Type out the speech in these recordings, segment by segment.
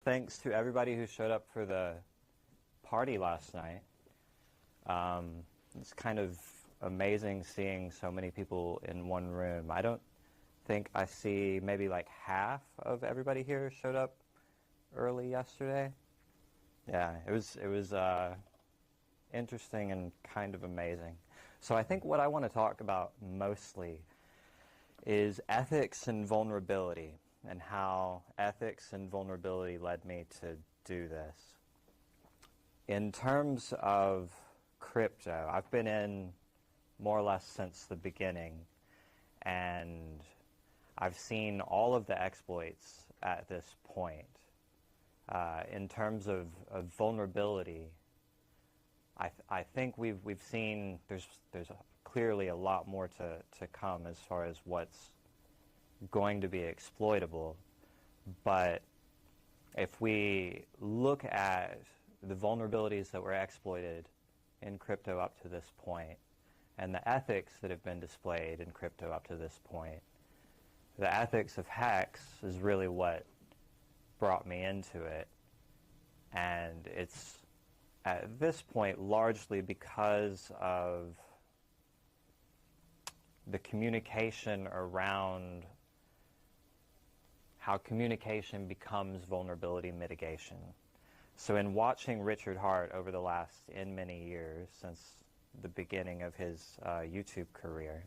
thanks to everybody who showed up for the party last night. It's kind of amazing seeing so many people in one room. I don't think I see maybe like half of everybody here showed up early yesterday. Yeah, it was interesting and kind of amazing. So I think what I want to talk about mostly is ethics and vulnerability, and how ethics and vulnerability led me to do this. In terms of crypto, I've been in more or less since the beginning, and I've seen all of the exploits at this point. In terms of vulnerability, I think we've seen there's clearly a lot more to come as far as what's going to be exploitable. But if we look at the vulnerabilities that were exploited in crypto up to this point, and the ethics that have been displayed in crypto up to this point, the ethics of Hex is really what brought me into it. And it's at this point largely because of the communication around how communication becomes vulnerability mitigation. So in watching Richard Hart over the last many years, since the beginning of his YouTube career,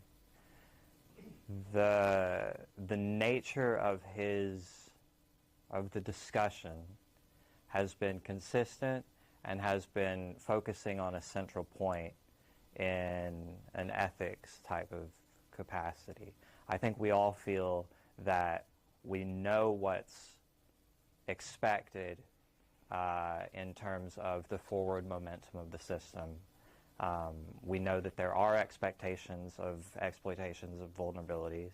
the nature of the discussion has been consistent and has been focusing on a central point in an ethics type of capacity. I think we all feel that we know what's expected in terms of the forward momentum of the system. We know that there are expectations of exploitations of vulnerabilities,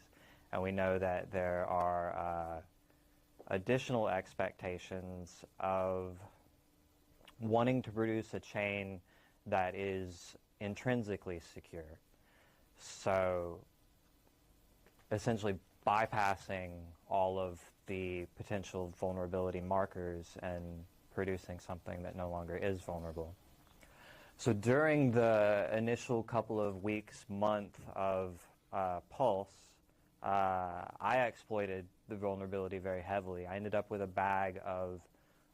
and we know that there are additional expectations of wanting to produce a chain that is intrinsically secure. So essentially bypassing all of the potential vulnerability markers and producing something that no longer is vulnerable. So during the initial couple of weeks, month of Pulse, I exploited the vulnerability very heavily. I ended up with a bag of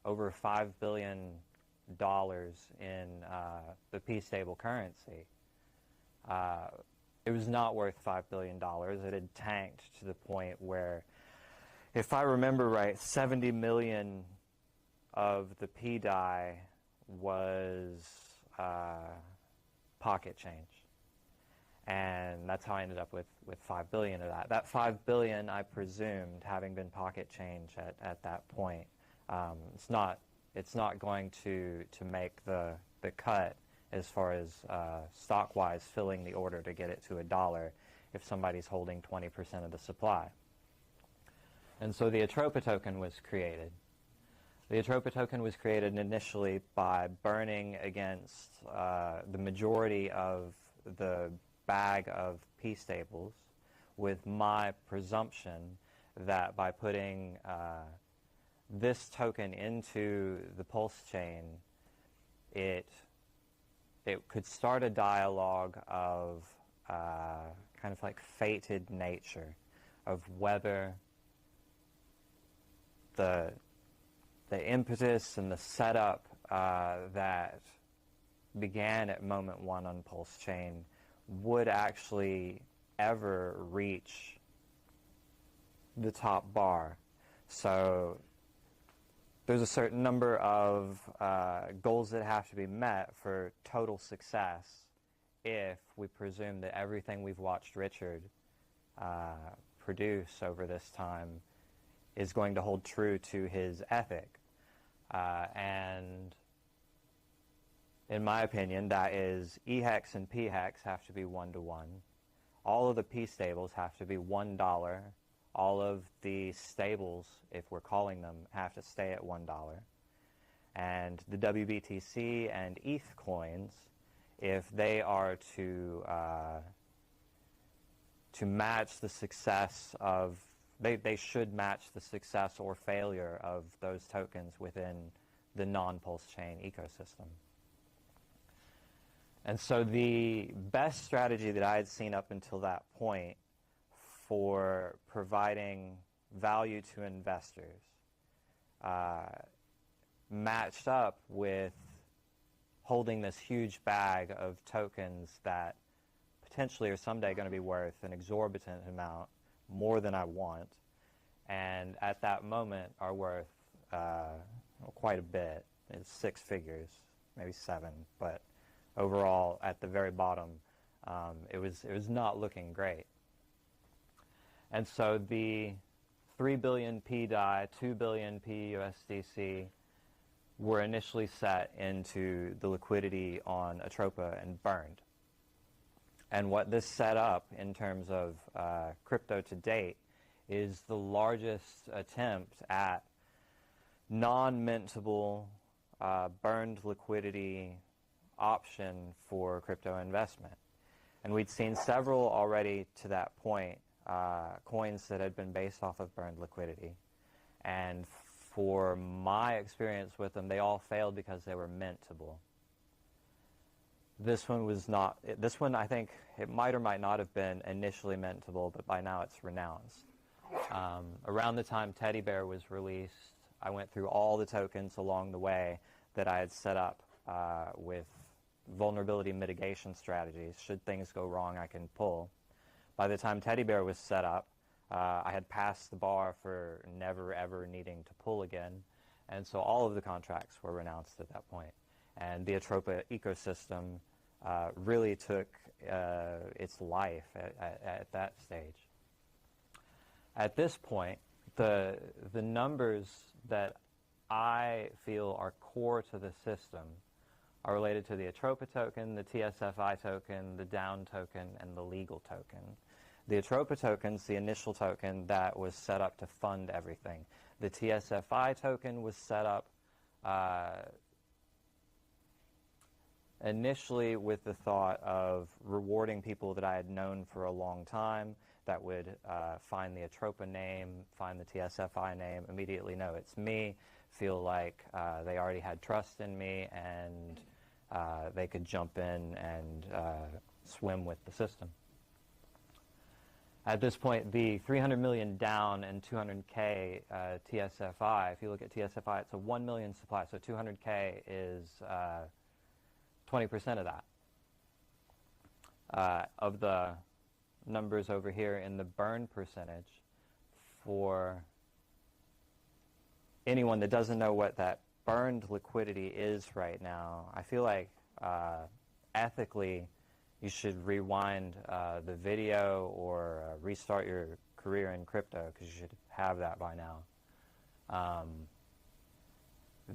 over $5 billion in the p-stable currency. It was not worth $5 billion. It had tanked to the point where, if I remember right, 70 million of the pDAI was pocket change. And that's how I ended up with $5 billion of that. That $5 billion, I presumed, having been pocket change at that point, it's not going to make the cut as far as stock-wise filling the order to get it to $1 if somebody's holding 20% of the supply. And so the Atropa token was created. The Atropa token was created initially by burning against the majority of the bag of p-stables, with my presumption that by putting this token into the PulseChain, it could start a dialogue of kind of like fated nature, of whether the impetus and the setup that began at moment one on PulseChain would actually ever reach the top bar. So there's a certain number of goals that have to be met for total success if we presume that everything we've watched Richard produce over this time is going to hold true to his ethic. And in my opinion, that is E-hex and P-hex have to be 1-to-1. All of the P-stables have to be $1. All of the stables, if we're calling them, have to stay at $1. And the WBTC and ETH coins, if they are to match the success of they should match the success or failure of those tokens within the non-PulseChain ecosystem. And so the best strategy that I had seen up until that point for providing value to investors matched up with holding this huge bag of tokens that potentially are someday going to be worth an exorbitant amount, more than I want, and at that moment are worth quite a bit. It's 6 figures, maybe 7, but overall at the very bottom it was not looking great. And so the 3 billion pDAI, 2 billion PUSDC were initially set into the liquidity on Atropa and burned. And what this set up in terms of crypto to date is the largest attempt at non-mintable burned liquidity option for crypto investment. And we'd seen several already to that point, coins that had been based off of burned liquidity. And for my experience with them, they all failed because they were mintable. This one was not. This one, I think, it might or might not have been initially mintable, but by now it's renounced. Around the time Teddy Bear was released, I went through all the tokens along the way that I had set up with vulnerability mitigation strategies. Should things go wrong, I can pull. By the time Teddy Bear was set up, I had passed the bar for never ever needing to pull again, and so all of the contracts were renounced at that point. And the Atropa ecosystem really took its life at that stage. At this point, the numbers that I feel are core to the system are related to the Atropa token, the TSFI token, the down token, and the legal token. The Atropa token's the initial token that was set up to fund everything. The TSFI token was set up initially with the thought of rewarding people that I had known for a long time that would find the Atropa name, find the TSFI name, immediately know it's me, feel like they already had trust in me, and they could jump in and swim with the system. At this point, the 300 million down and 200K TSFI, if you look at TSFI, it's a 1 million supply, so 200K is 20% of that. Of the numbers over here in the burn percentage, for anyone that doesn't know what that burned liquidity is right now, I feel like ethically you should rewind the video or restart your career in crypto, because you should have that by now.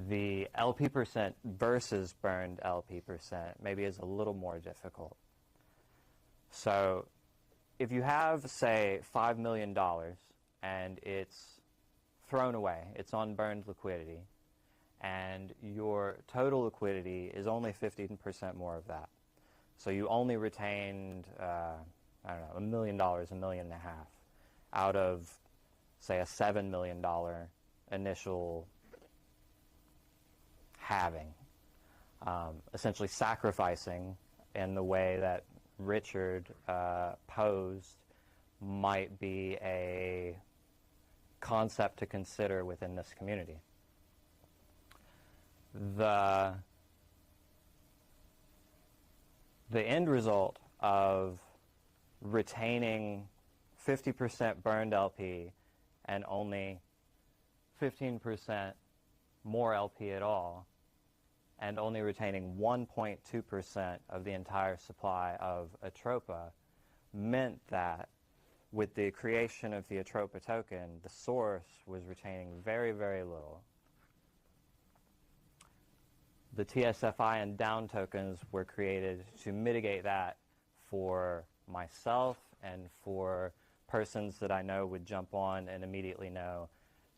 The LP percent versus burned LP percent maybe is a little more difficult. So if you have, say, $5 million and it's thrown away, it's on burned liquidity, and your total liquidity is only 15% more of that. So you only retained, I don't know, $1 million, $1.5 million out of, say, a $7 million initial halving, essentially sacrificing in the way that Richard posed might be a concept to consider within this community. The end result of retaining 50% burned LP and only 15% more LP at all, and only retaining 1.2% of the entire supply of Atropa, meant that with the creation of the Atropa token, the source was retaining very, very little. The TSFI and down tokens were created to mitigate that for myself and for persons that I know would jump on and immediately know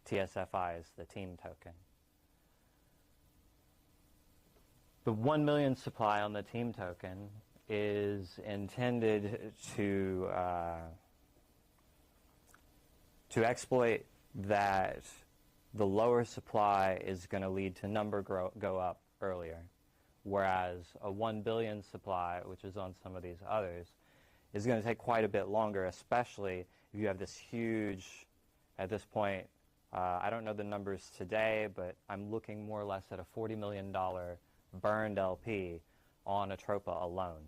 TSFI is the team token. The 1 million supply on the team token is intended to to exploit that, the lower supply is going to lead to number go up earlier, whereas a 1 billion supply, which is on some of these others, is going to take quite a bit longer, especially if you have this huge, at this point, I don't know the numbers today, but I'm looking more or less at a $40 million burned LP on Atropa alone.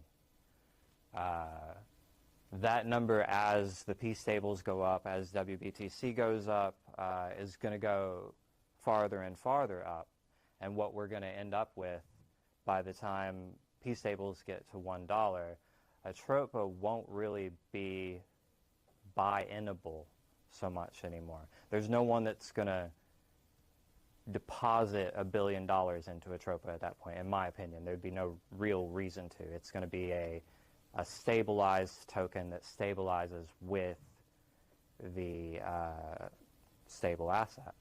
That number, as the P stables go up, as WBTC goes up, is going to go farther and farther up. And what we're going to end up with by the time P stables get to $1, Atropa won't really be buy-inable so much anymore. There's no one that's going to deposit $1 billion into Atropa at that point, in my opinion. There'd be no real reason to. It's going to be a stabilized token that stabilizes with the stable assets.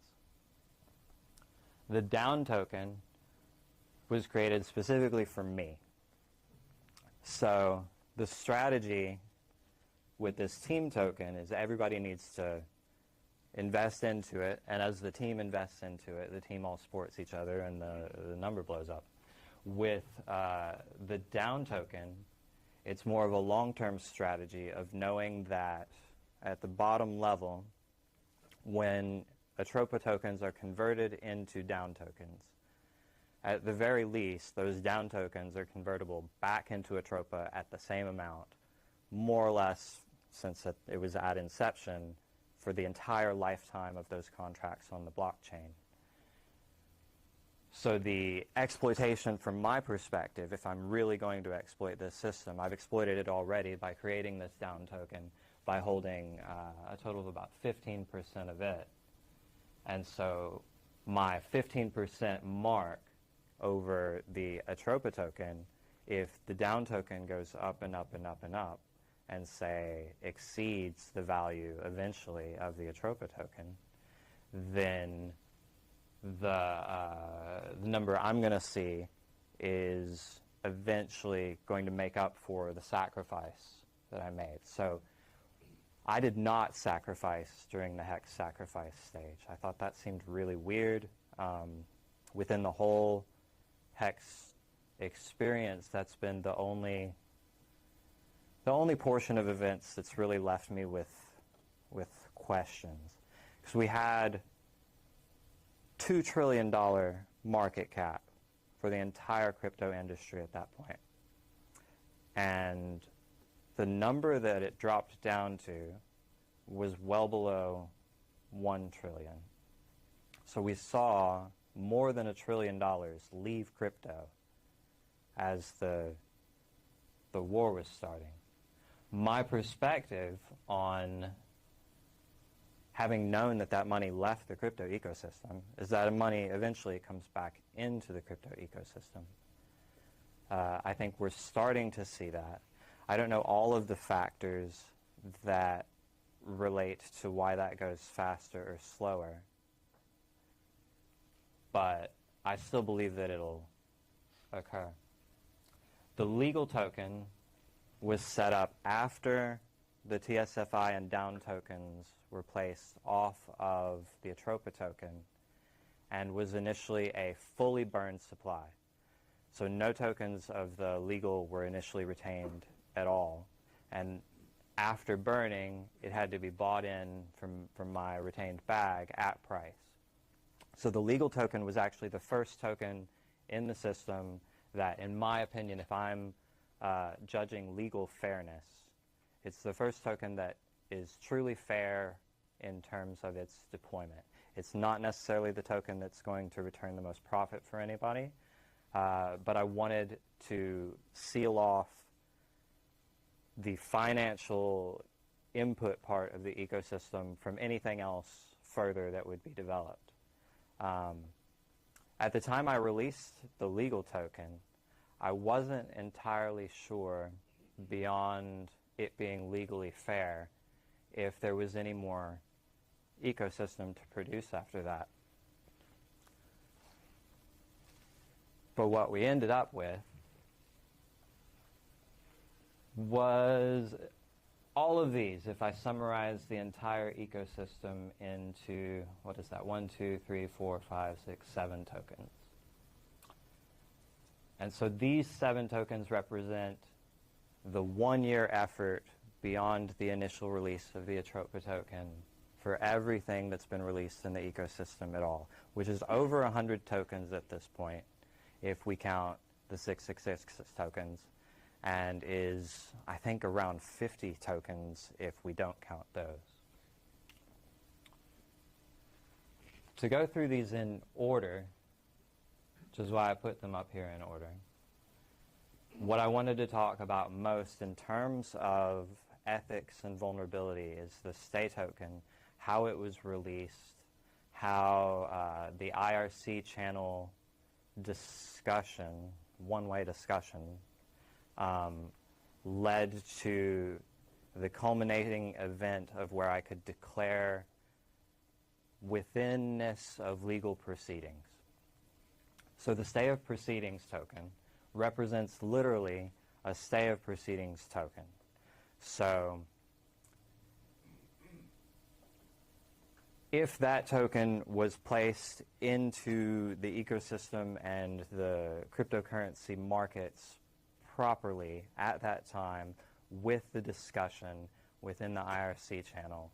The down token was created specifically for me. So the strategy with this team token is everybody needs to invest into it, and as the team invests into it, the team all supports each other and the number blows up. With the down token, it's more of a long-term strategy of knowing that at the bottom level, when Atropa tokens are converted into down tokens, at the very least, those down tokens are convertible back into Atropa at the same amount, more or less, since it was at inception, for the entire lifetime of those contracts on the blockchain. So the exploitation from my perspective, if I'm really going to exploit this system, I've exploited it already by creating this down token, by holding a total of about 15% of it. And so my 15% mark over the Atropa token, if the down token goes up and up and up and up, and say exceeds the value eventually of the Atropa token, then the number I'm going to see is eventually going to make up for the sacrifice that I made. So I did not sacrifice during the Hex sacrifice stage. I thought that seemed really weird. Within the whole Hex experience, that's been the only portion of events that's really left me with questions. Because we had $2 trillion market cap for the entire crypto industry at that point. And the number that it dropped down to was well below 1 trillion. So we saw more than $1 trillion leave crypto as the war was starting. My perspective on having known that money left the crypto ecosystem is that money eventually comes back into the crypto ecosystem. I think we're starting to see that. I don't know all of the factors that relate to why that goes faster or slower, but I still believe that it'll occur. The legal token was set up after the TSFI and down tokens were placed off of the Atropa token and was initially a fully burned supply. So no tokens of the legal were initially retained at all. And after burning, it had to be bought in from my retained bag at price. So the legal token was actually the first token in the system that, in my opinion, if I'm judging legal fairness, it's the first token that is truly fair in terms of its deployment. It's not necessarily the token that's going to return the most profit for anybody, but I wanted to seal off the financial input part of the ecosystem from anything else further that would be developed. At the time I released the legal token, I wasn't entirely sure, beyond it being legally fair, if there was any more ecosystem to produce after that. But what we ended up with was all of these, if I summarize the entire ecosystem into, what is that, 1, 2, 3, 4, 5, 6, 7 tokens. And so these 7 tokens represent the 1-year effort beyond the initial release of the Atropa token for everything that's been released in the ecosystem at all, which is over 100 tokens at this point, if we count the 666 tokens, and is, I think, around 50 tokens if we don't count those. To go through these in order, which is why I put them up here in order, what I wanted to talk about most in terms of ethics and vulnerability is the stay token, how it was released, how the IRC channel discussion, one-way discussion, led to the culminating event of where I could declare withinness of legal proceedings. So the stay of proceedings token represents literally a stay of proceedings token. So if that token was placed into the ecosystem and the cryptocurrency markets properly at that time with the discussion within the IRC channel,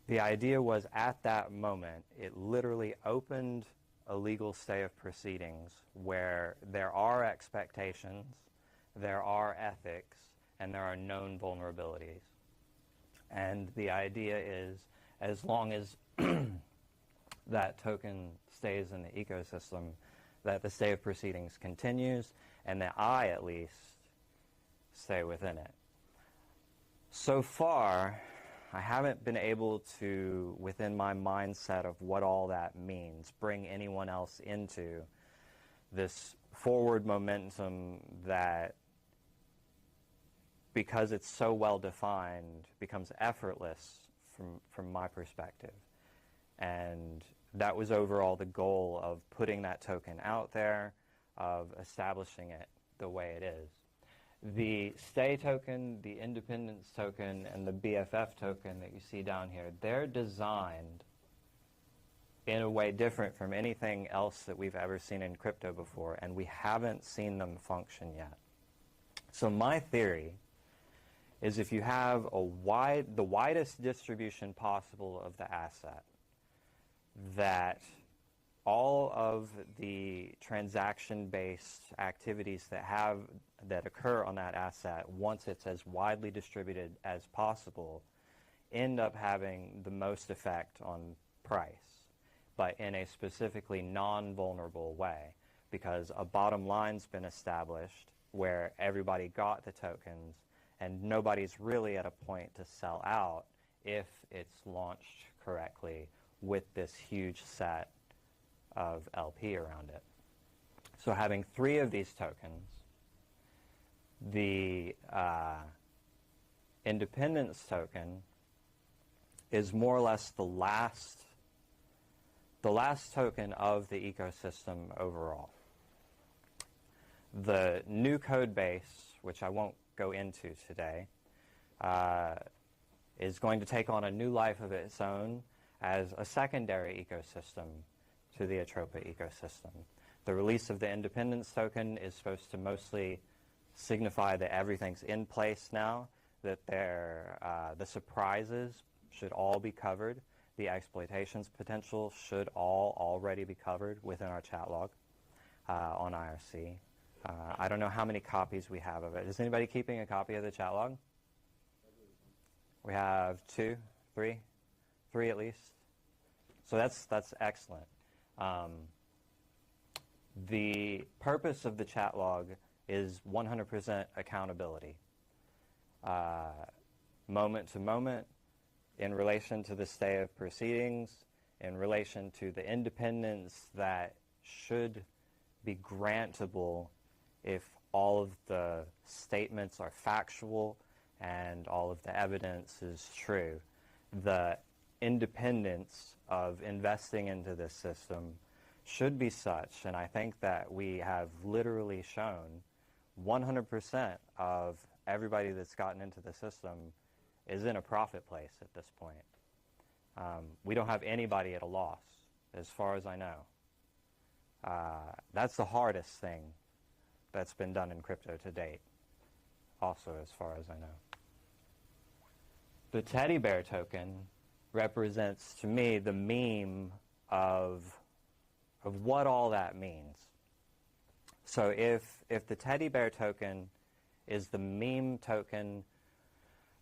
the idea was at that moment it literally opened a legal stay of proceedings where there are expectations, there are ethics, and there are known vulnerabilities. And the idea is, as long as that token stays in the ecosystem, that the stay of proceedings continues, and that I, at least, stay within it. So far, I haven't been able to, within my mindset of what all that means, bring anyone else into this forward momentum that, because it's so well defined, becomes effortless from my perspective. And that was overall the goal of putting that token out there, of establishing it the way it is. The stay token, the independence token, and the BFF token that you see down here, they're designed in a way different from anything else that we've ever seen in crypto before, and we haven't seen them function yet. So my theory is if you have the widest distribution possible of the asset, that all of the transaction-based activities that occur on that asset, once it's as widely distributed as possible, end up having the most effect on price, but in a specifically non-vulnerable way, because a bottom line's been established where everybody got the tokens and nobody's really at a point to sell out if it's launched correctly with this huge set of LP around it. So having 3 of these tokens, the independence token is more or less the last token of the ecosystem overall. The new code base, which I won't go into today, is going to take on a new life of its own as a secondary ecosystem to the Atropa ecosystem. The release of the independence token is supposed to mostly signify that everything's in place now, that the surprises should all be covered, the exploitations potential should all already be covered within our chat log on IRC. I don't know how many copies we have of it. Is anybody keeping a copy of the chat log? We have 2, 3 at least. So that's excellent. The purpose of the chat log is 100% accountability. Moment to moment, in relation to the stay of proceedings, in relation to the independence that should be grantable if all of the statements are factual and all of the evidence is true. The independence of investing into this system should be such, and I think that we have literally shown 100% of everybody that's gotten into the system is in a profit place at this point. We don't have anybody at a loss, as far as I know. That's the hardest thing that's been done in crypto to date, also as far as I know. The teddy bear token represents, to me, the meme of what all that means. So if the teddy bear token is the meme token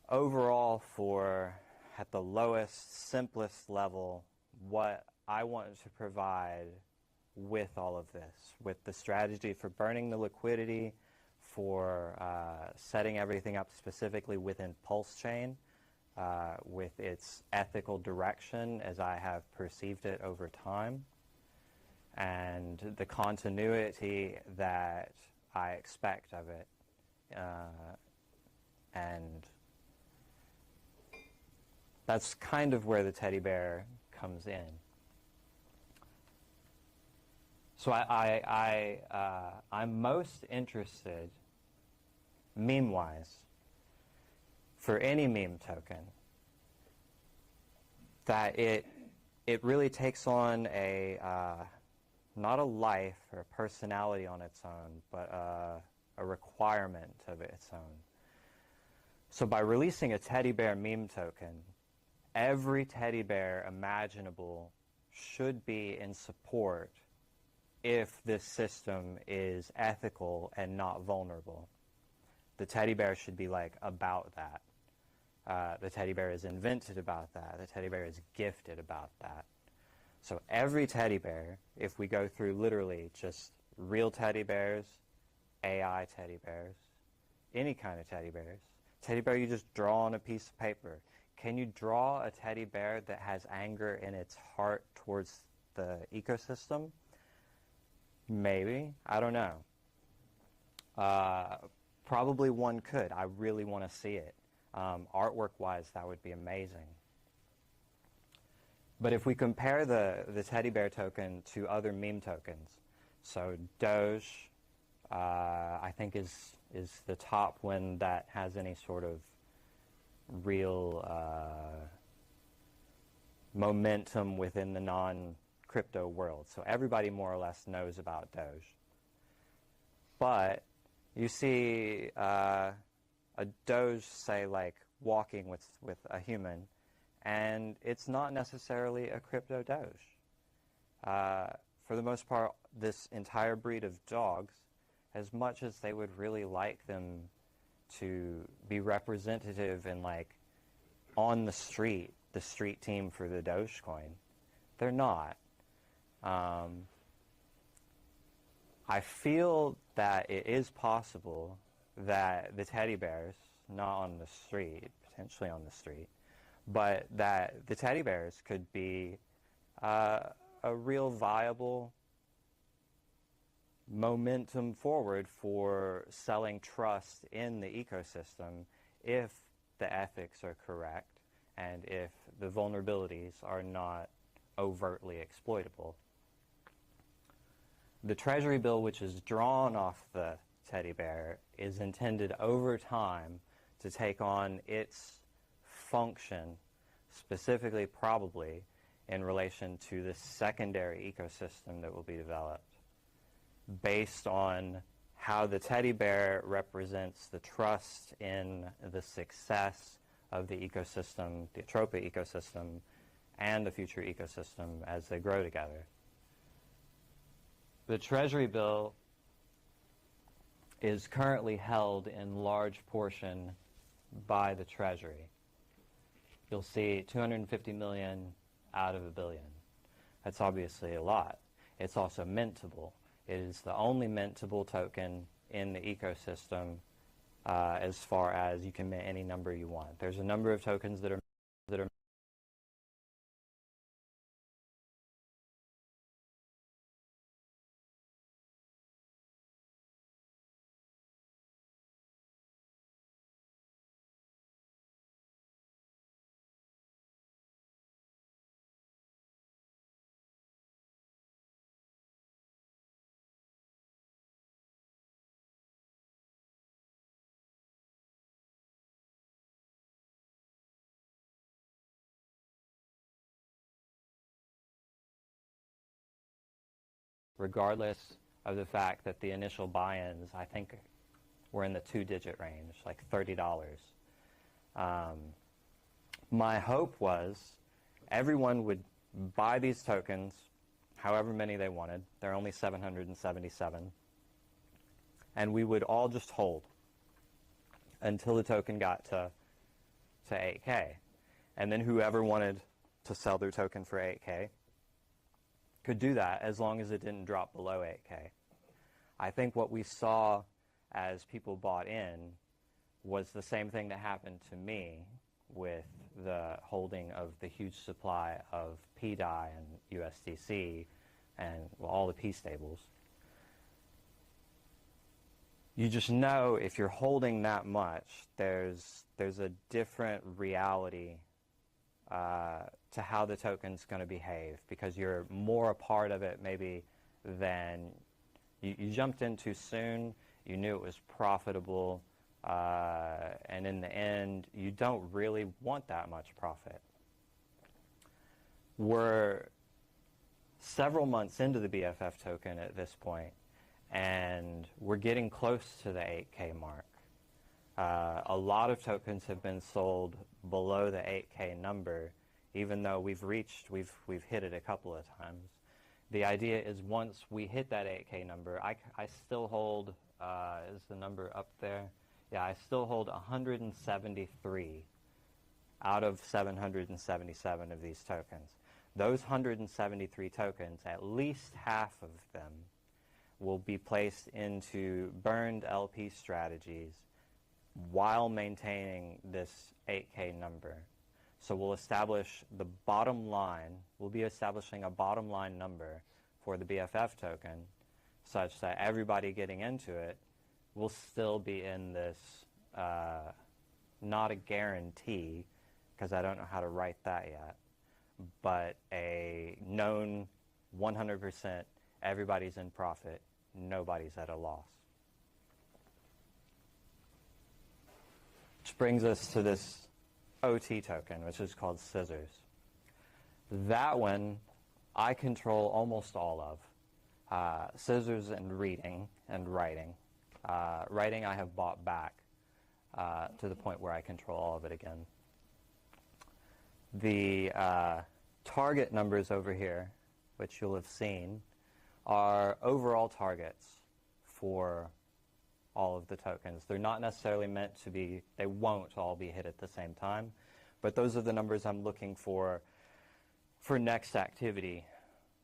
overall for, at the lowest, simplest level, what I want to provide with all of this, with the strategy for burning the liquidity, for setting everything up specifically within PulseChain, with its ethical direction as I have perceived it over time, and the continuity that I expect of it. And that's kind of where the teddy bear comes in. So I'm most interested, meme-wise, for any meme token, that it really takes on a not a life or a personality on its own, but a requirement of its own. So by releasing a teddy bear meme token, every teddy bear imaginable should be in support if this system is ethical and not vulnerable. The teddy bear should be like about that. The teddy bear is invented about that. The teddy bear is gifted about that. So every teddy bear, if we go through literally just real teddy bears, AI teddy bears, any kind of teddy bear you just draw on a piece of paper. Can you draw a teddy bear that has anger in its heart towards the ecosystem? Maybe. I don't know. Probably one could. I really want to see it. Artwork-wise, that would be amazing. But if we compare the teddy bear token to other meme tokens, so Doge, I think is the top one that has any sort of real momentum within the non-crypto world. So everybody more or less knows about Doge. But you see a Doge, say, like walking with a human, and it's not necessarily a crypto Doge. For the most part, this entire breed of dogs, as much as they would really like them to be representative and like on the street team for the Dogecoin, they're not. I feel that it is possible that the teddy bears, not on the street, potentially on the street, but that the teddy bears could be a real viable momentum forward for selling trust in the ecosystem if the ethics are correct and if the vulnerabilities are not overtly exploitable. The Treasury bill, which is drawn off the teddy bear, is intended over time to take on its function, specifically probably in relation to the secondary ecosystem that will be developed, based on how the teddy bear represents the trust in the success of the ecosystem, the Atropa ecosystem, and the future ecosystem as they grow together. The Treasury bill is currently held in large portion by the Treasury. You'll see 250 million out of $1 billion. That's obviously a lot. It's also mintable. It is the only mintable token in the ecosystem as far as you can mint any number you want. There's a number of tokens that are regardless of the fact that the initial buy-ins, I think, were in the 2-digit range, like $30. My hope was everyone would buy these tokens, however many they wanted. There are only 777. And we would all just hold until the token got to 8K. And then whoever wanted to sell their token for 8K could do that as long as it didn't drop below 8K. I think what we saw as people bought in was the same thing that happened to me with the holding of the huge supply of pDAI and USDC and all the P stables. You just know if you're holding that much, there's a different reality to how the token's going to behave, because you're more a part of it maybe than you jumped in too soon. You knew it was profitable, and in the end, you don't really want that much profit. We're several months into the BFF token at this point, and we're getting close to the 8K mark. A lot of tokens have been sold below the 8K number, even though we've hit it a couple of times. The idea is once we hit that 8K number, I still hold, is the number up there? Yeah, I still hold 173 out of 777 of these tokens. Those 173 tokens, at least half of them, will be placed into burned LP strategies while maintaining this 8K number. So we'll establish the bottom line, we'll be establishing a bottom line number for the BFF token such that everybody getting into it will still be in this, not a guarantee, because I don't know how to write that yet, but a known 100% everybody's in profit, nobody's at a loss. Which brings us to this OT token, which is called Scissors. That one I control almost all of. Scissors and reading and writing. Writing I have bought back to the point where I control all of it again. The target numbers over here, which you'll have seen, are overall targets for all of the tokens. They're not necessarily meant to be, they won't all be hit at the same time, but those are the numbers I'm looking for next activity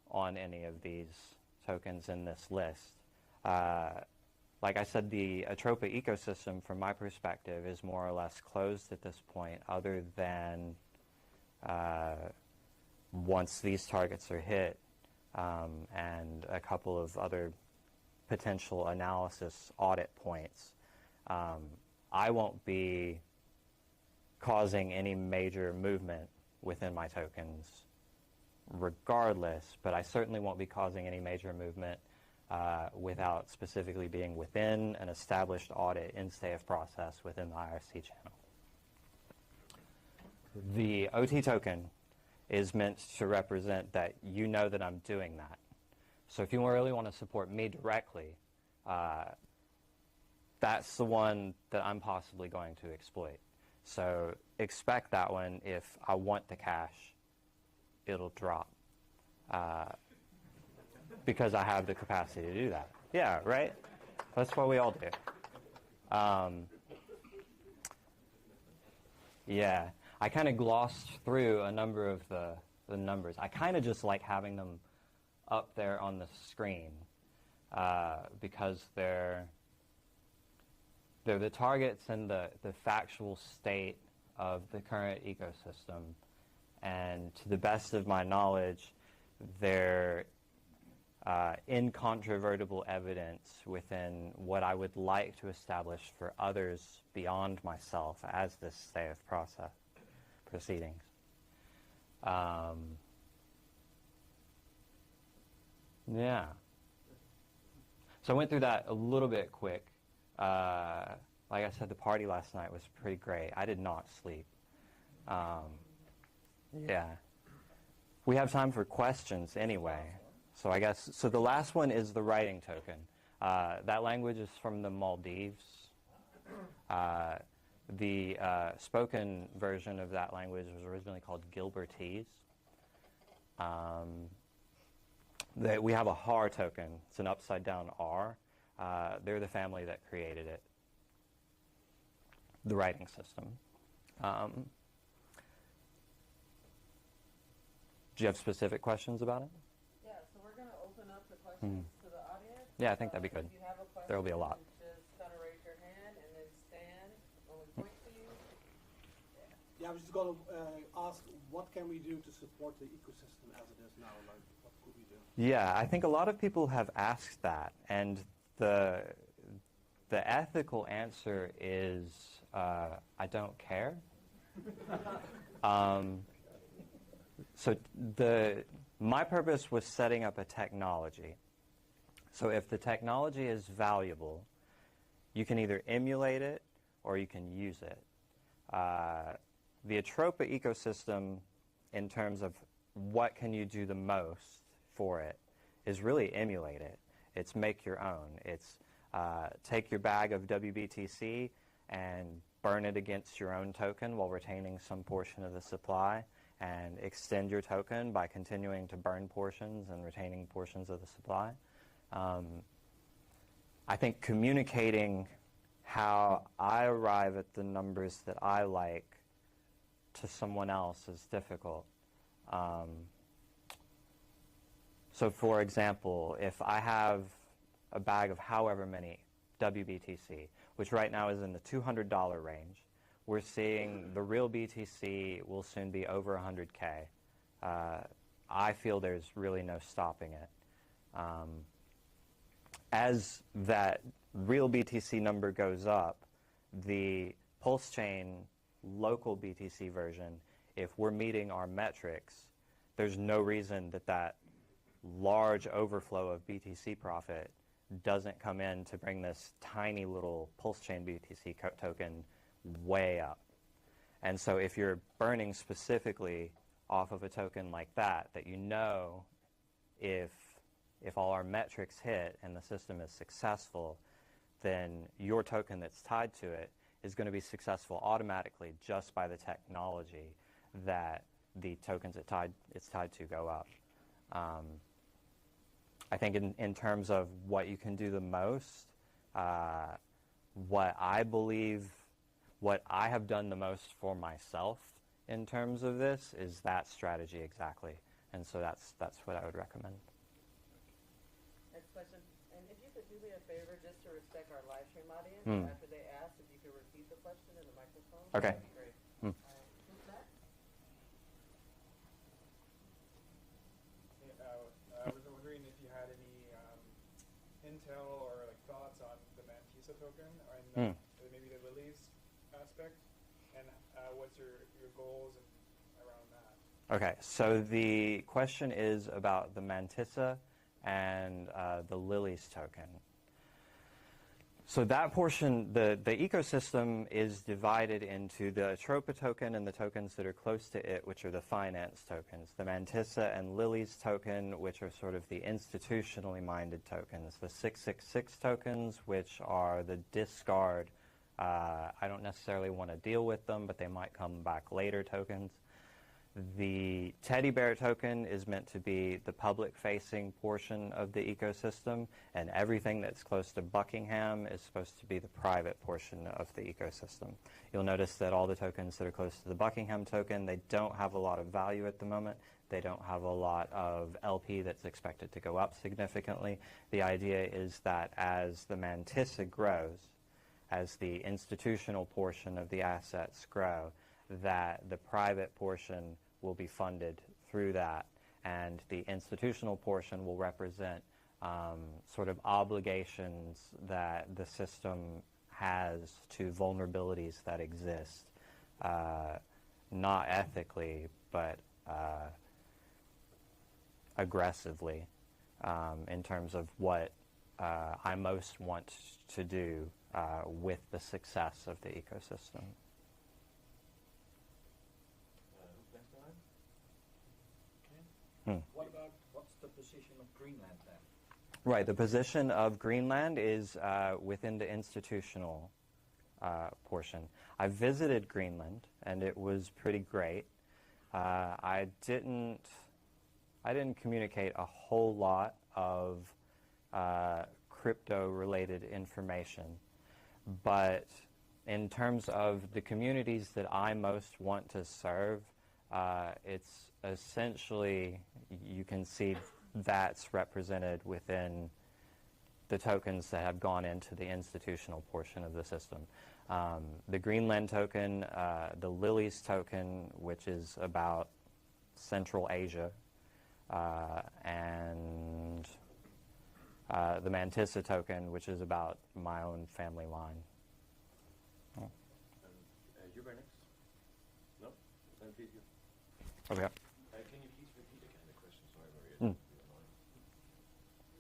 on any of these tokens in this list. Like I said, the Atropa ecosystem, from my perspective, is more or less closed at this point, other than once these targets are hit, and a couple of other potential analysis audit points. I won't be causing any major movement within my tokens regardless, but I certainly won't be causing any major movement without specifically being within an established audit in-safe process within the IRC channel. The OT token is meant to represent that you know that I'm doing that. So if you really want to support me directly, that's the one that I'm possibly going to exploit. So expect that one. If I want the cash, it'll drop. Because I have the capacity to do that. Yeah, right? That's what we all do. Yeah, I kind of glossed through a number of the numbers. I kind of just like having them up there on the screen because they're the targets and the factual state of the current ecosystem. And to the best of my knowledge, they're incontrovertible evidence within what I would like to establish for others beyond myself as this safe process proceedings. Yeah. So I went through that a little bit quick. Like I said, the party last night was pretty great. I did not sleep. Yeah. We have time for questions anyway. So I guess, so the last one is the writing token. That language is from the Maldives. The spoken version of that language was originally called Gilbertese. We have a HAR token. It's an upside down R. They're the family that created it, the writing system. Do you have specific questions about it? Yeah, so we're going to open up the questions to the audience. Yeah, I think that'd be good. If you have a question, there will be a lot. Just kind of raise your hand and then stand when we point to you. Yeah, I was just going to ask, what can we do to support the ecosystem as it is now? Like, what could we do? Yeah, I think a lot of people have asked that, and the ethical answer is I don't care. So my purpose was setting up a technology. So if the technology is valuable, you can either emulate it or you can use it. The Atropa ecosystem, in terms of what can you do the most for it, is really emulate it. It's make your own. It's take your bag of WBTC and burn it against your own token while retaining some portion of the supply, and extend your token by continuing to burn portions and retaining portions of the supply. I think communicating how I arrive at the numbers that I like to someone else is difficult. So for example, if I have a bag of however many WBTC, which right now is in the $200 range, we're seeing the real BTC will soon be over 100K. I feel there's really no stopping it. As that real BTC number goes up, the PulseChain local BTC version, if we're meeting our metrics, there's no reason that that large overflow of BTC profit doesn't come in to bring this tiny little PulseChain BTC token way up. And so if you're burning specifically off of a token like that you know if all our metrics hit and the system is successful, then your token that's tied to it is going to be successful automatically just by the technology that the tokens it's tied to go up. I think in terms of what you can do the most, what I have done the most for myself in terms of this is that strategy exactly. And so that's what I would recommend. Next question. And if you could do me a favor just to respect our live stream audience, after they ask, if you could repeat the question in the microphone, okay. That'd be great. All right. Who's that? I was wondering if you had any intel or like thoughts on the Mantisa token and maybe the Lilies aspect, and what's your goals and around that? Okay, so the question is about the Mantissa and the Lilies token. So that portion, the ecosystem is divided into the Atropa token and the tokens that are close to it, which are the finance tokens. The Mantissa and Lilies token, which are sort of the institutionally minded tokens. The 666 tokens, which are the discard, I don't necessarily want to deal with them, but they might come back later tokens. The teddy bear token is meant to be the public-facing portion of the ecosystem, and everything that's close to Buckingham is supposed to be the private portion of the ecosystem. You'll notice that all the tokens that are close to the Buckingham token, they don't have a lot of value at the moment. They don't have a lot of LP that's expected to go up significantly. The idea is that as the Mantissa grows, as the institutional portion of the assets grow, that the private portion will be funded through that, and the institutional portion will represent sort of obligations that the system has to vulnerabilities that exist, not ethically, but aggressively, in terms of what I most want to do with the success of the ecosystem. What about, what's the position of Greenland then? Right. The position of Greenland is within the institutional portion. I visited Greenland, and it was pretty great. I didn't communicate a whole lot of crypto-related information, but in terms of the communities that I most want to serve, it's essentially, you can see that's represented within the tokens that have gone into the institutional portion of the system. The Greenland token, the Lilies token, which is about Central Asia, and the Mantissa token, which is about my own family line. Oh. You were next? No? Then please you. Okay. Can you please repeat again the question? Sorry, Maria.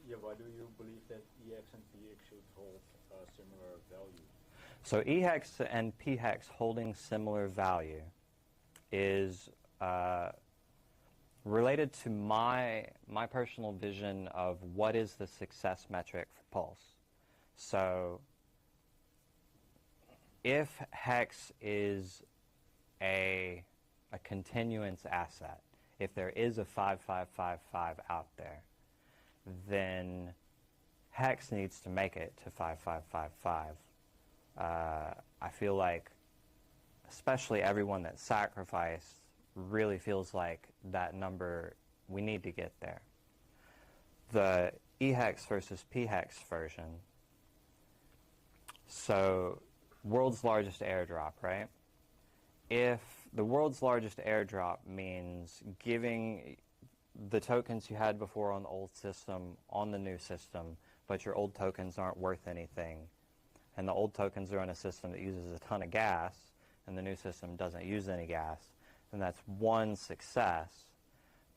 Yeah, why do you believe that EX and PX should hold similar value? So EHEX and PHEX holding similar value is related to my personal vision of what is the success metric for Pulse. So if HEX is a continuance asset, if there is a 5555 out there, then HEX needs to make it to 5555. I feel like, especially everyone that sacrificed, really feels like that number, we need to get there. The EHEX versus PHEX version, so world's largest airdrop, right? If the world's largest airdrop means giving the tokens you had before on the old system on the new system, but your old tokens aren't worth anything, and the old tokens are on a system that uses a ton of gas, and the new system doesn't use any gas, then that's one success.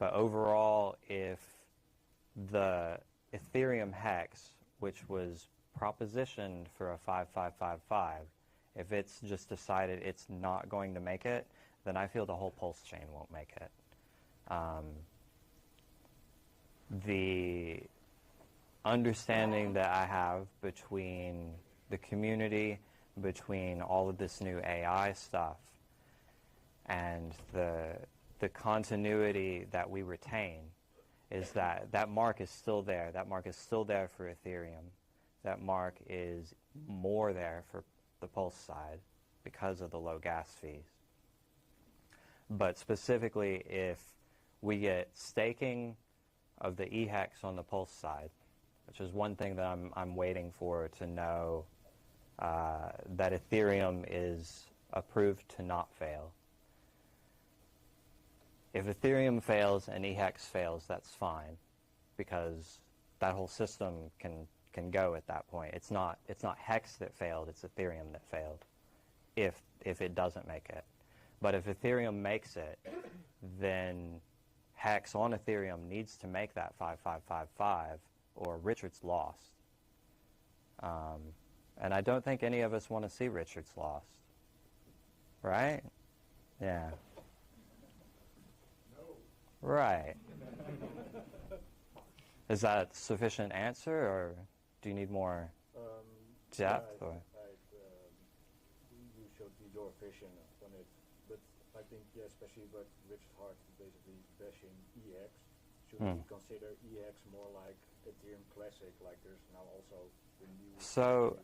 But overall, if the Ethereum hex, which was propositioned for a 5555, if it's just decided it's not going to make it, then I feel the whole PulseChain won't make it. The understanding that I have between the community, between all of this new AI stuff, and the continuity that we retain is that that mark is still there. That mark is still there for Ethereum. That mark is more there for the Pulse side because of the low gas fees. But specifically, if we get staking of the EHEX on the Pulse side, which is one thing that I'm waiting for to know that Ethereum is approved to not fail. If Ethereum fails and EHEX fails, that's fine, because that whole system can go at that point. It's not Hex that failed, it's Ethereum that failed, if it doesn't make it. But if Ethereum makes it, then Hex on Ethereum needs to make that 5555, or Richard's lost. And I don't think any of us want to see Richard's lost. Right? Yeah. Right. Is that sufficient answer, or do you need more depth? Yeah, Or? you showed me your vision on it, but I think, yeah, especially what Richard Hart is basically bashing EX, should we consider EX more like Ethereum Classic, like there's now also the new... So,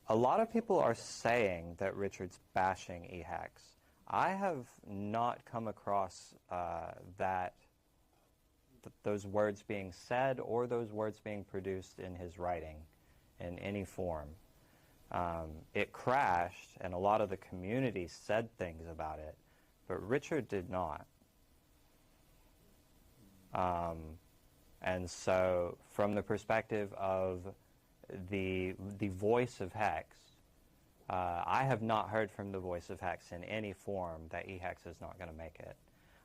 a lot of people are saying that Richard's bashing EHEX. I have not come across those words being said or those words being produced in his writing in any form. It crashed, and a lot of the community said things about it, but Richard did not. And so, from the perspective of the voice of Hex, I have not heard from the voice of Hex in any form that EHEX is not going to make it.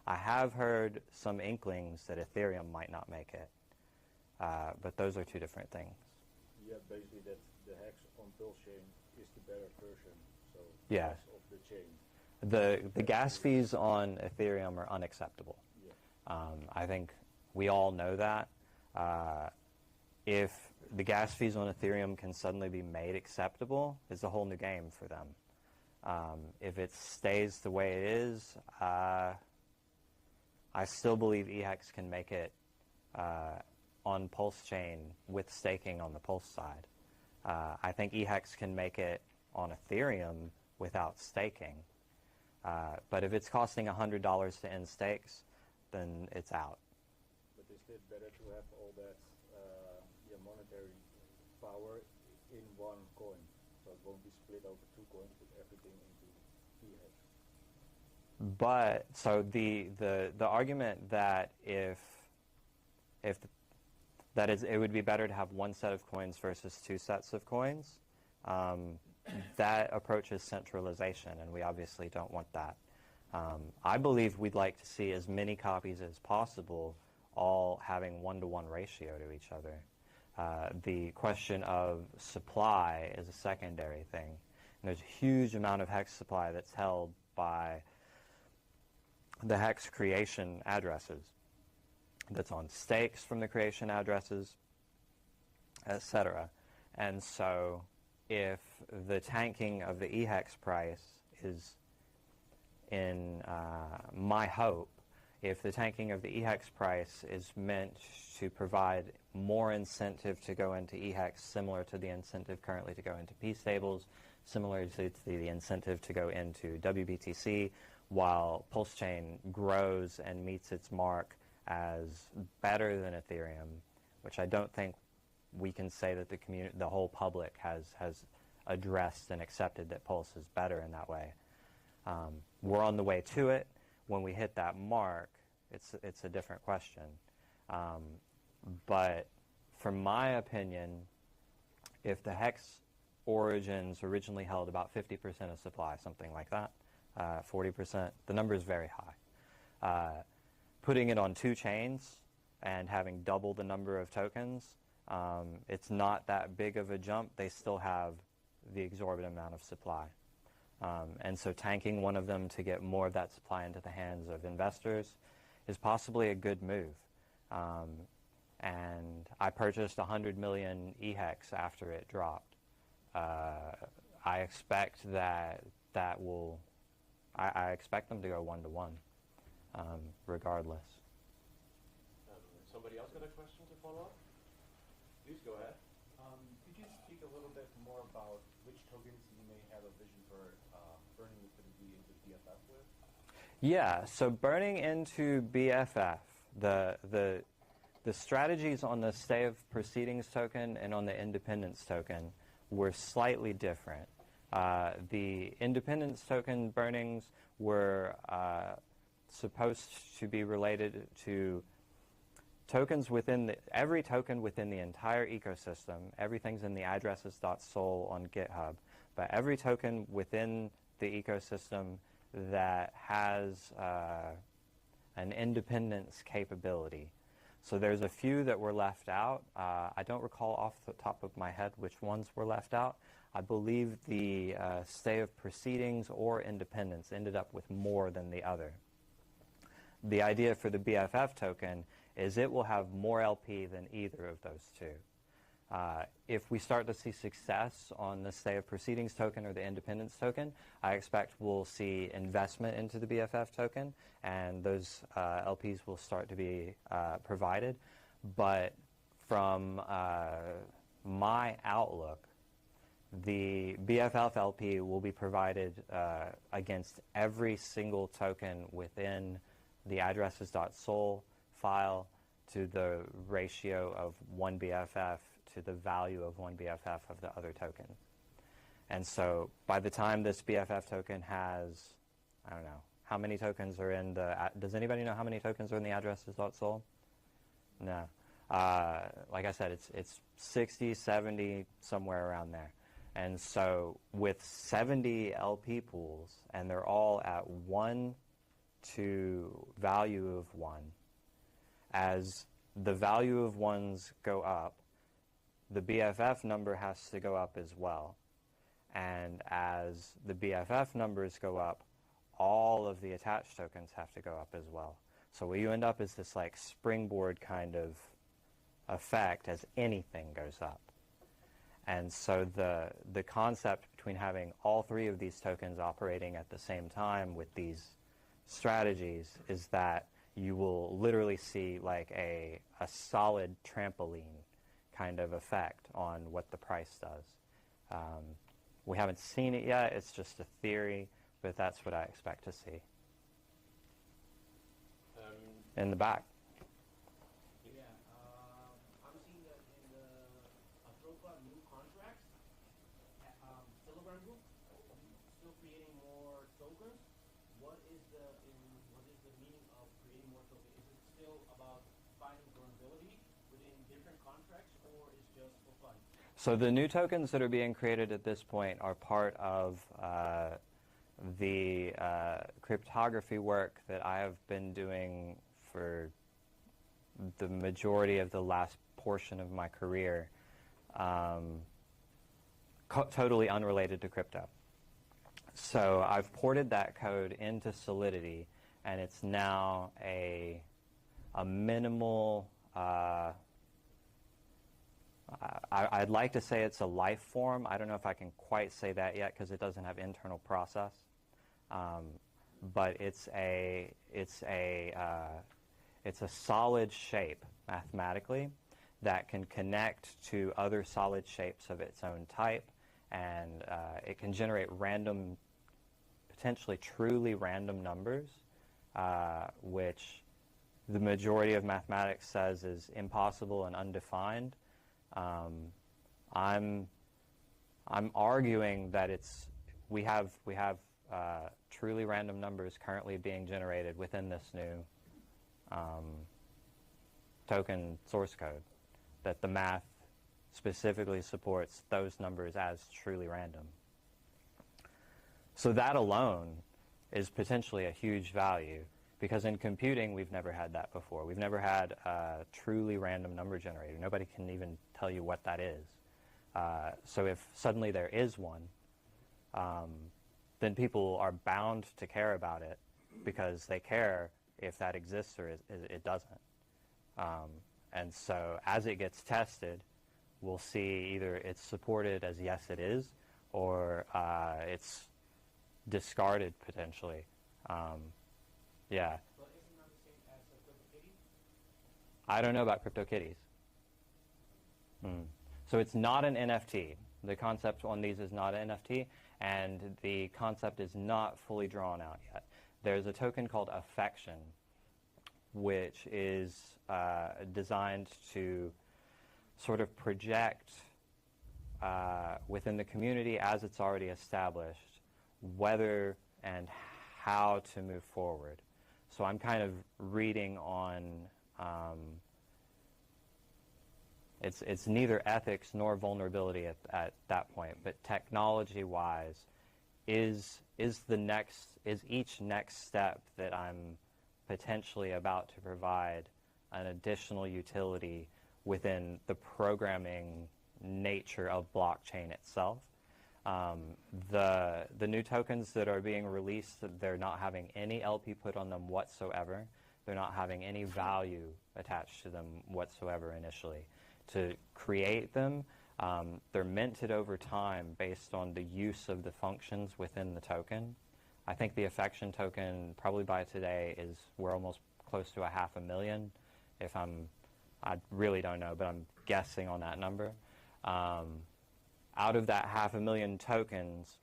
I have heard some inklings that Ethereum might not make it, but those are two different things. Yeah, basically that the Hex on PulseChain is the better version, so Yeah. less of the chain. The gas fees on Ethereum are unacceptable. Yeah. I think we all know that. If the gas fees on Ethereum can suddenly be made acceptable, it's a whole new game for them. If it stays the way it is, I still believe EHEX can make it on PulseChain with staking on the Pulse side. I think EHEX can make it on Ethereum without staking. But if it's costing $100 to end stakes, then it's out. But is it better to have all that monetary power in one coin, so it won't be split over two coins, but everything into EHEX? But so the argument that if that is, it would be better to have one set of coins versus two sets of coins. That approaches centralization, and we obviously don't want that. I believe we'd like to see as many copies as possible all having 1-to-1 ratio to each other. The question of supply is a secondary thing. And there's a huge amount of hex supply that's held by the hex creation addresses that's on stakes from the creation addresses, etc. And so if the tanking of the EHEX price is, in my hope, if the tanking of the EHEX price is meant to provide more incentive to go into EHEX, similar to the incentive currently to go into P stables, similar to the incentive to go into WBTC, while PulseChain grows and meets its mark as better than Ethereum, which I don't think we can say that the whole public has addressed and accepted that Pulse is better in that way. We're on the way to it. When we hit that mark, it's a different question. But from my opinion, if the hex origins originally held about 50% of supply, something like that, 40%, the number is very high. Putting it on two chains and having double the number of tokens, it's not that big of a jump. They still have the exorbitant amount of supply. And so tanking one of them to get more of that supply into the hands of investors is possibly a good move. And I purchased 100 million EHEX after it dropped. I expect that will, I expect them to go 1-to-1, regardless. Somebody else got a question to follow up? Please go ahead. Could you speak a little bit more about which tokens you may have a vision for burning liquidity into BFF with? Yeah, so burning into BFF, the strategies on the stay of proceedings token and on the independence token were slightly different. The independence token burnings were supposed to be related to tokens within every token within the entire ecosystem. Everything's in the addresses.sol on GitHub, but every token within the ecosystem that has an independence capability. So there's a few that were left out. I don't recall off the top of my head which ones were left out. I believe the stay of proceedings or independence ended up with more than the other. The idea for the BFF token is it will have more LP than either of those two. If we start to see success on the stay of proceedings token or the independence token, I expect we'll see investment into the BFF token, and those LPs will start to be provided. But from my outlook, the BFF LP will be provided against every single token within the addresses.sol file to the ratio of 1 BFF to the value of 1 BFF of the other token. And so by the time this BFF token has, I don't know, how many tokens are in the, does anybody know how many tokens are in the addresses.sol? No. Like I said, it's 60, 70, somewhere around there. And so with 70 LP pools, and they're all at 1 to value of 1, as the value of 1s go up, the BFF number has to go up as well. And as the BFF numbers go up, all of the attached tokens have to go up as well. So what you end up is this like springboard kind of effect as anything goes up. And so the concept between having all three of these tokens operating at the same time with these strategies is that you will literally see like a solid trampoline kind of effect on what the price does. We haven't seen it yet, it's just a theory, but that's what I expect to see. In the back. Yeah, I'm seeing that in the Atropa new contracts, Telegram group, still creating more tokens. What is the meaning of creating more tokens? Is it still about finding vulnerability within different contracts, or is just for fun? So the new tokens that are being created at this point are part of the cryptography work that I have been doing for the majority of the last portion of my career, totally unrelated to crypto. So I've ported that code into Solidity, and it's now a minimal, I'd like to say it's a life form. I don't know if I can quite say that yet because it doesn't have internal process. But it's a solid shape mathematically that can connect to other solid shapes of its own type, and it can generate random, potentially truly random numbers, which the majority of mathematics says is impossible and undefined. I'm arguing that we have truly random numbers currently being generated within this new token source code, that the math specifically supports those numbers as truly random. So that alone is potentially a huge value, because in computing we've never had that before. We've never had a truly random number generator. Nobody can even tell you what that is. So if suddenly there is one, then people are bound to care about it because they care if that exists or it doesn't. And so as it gets tested, we'll see either it's supported as yes it is, or it's discarded potentially. Yeah. But isn't that the same as a CryptoKitty? I don't know about CryptoKitties. So it's not an NFT. The concept on these is not an NFT, and the concept is not fully drawn out yet. There's a token called Affection, which is designed to sort of project within the community as it's already established whether and how to move forward. So I'm kind of reading on it's neither ethics nor vulnerability at that point, but technology-wise, is each next step that I'm potentially about to provide an additional utility within the programming nature of blockchain itself. The new tokens that are being released, they're not having any LP put on them whatsoever. They're not having any value attached to them whatsoever initially. To create them, they're minted over time based on the use of the functions within the token. I think the Affection token, probably by today, we're almost close to 500,000. I really don't know, but I'm guessing on that number. Out of that 500,000 tokens,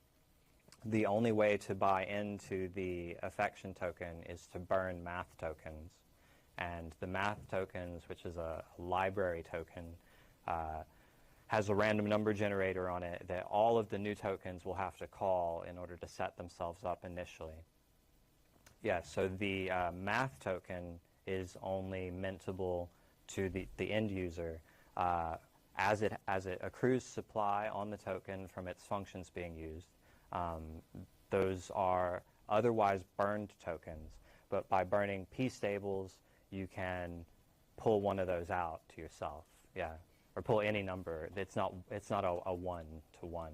the only way to buy into the Affection token is to burn math tokens. And the math tokens, which is a library token, has a random number generator on it that all of the new tokens will have to call in order to set themselves up initially. Yeah, so the math token is only mintable to the end user as it accrues supply on the token from its functions being used. Those are otherwise burned tokens, but by burning p-stables, you can pull one of those out to yourself, yeah, or pull any number. It's not a one-to-one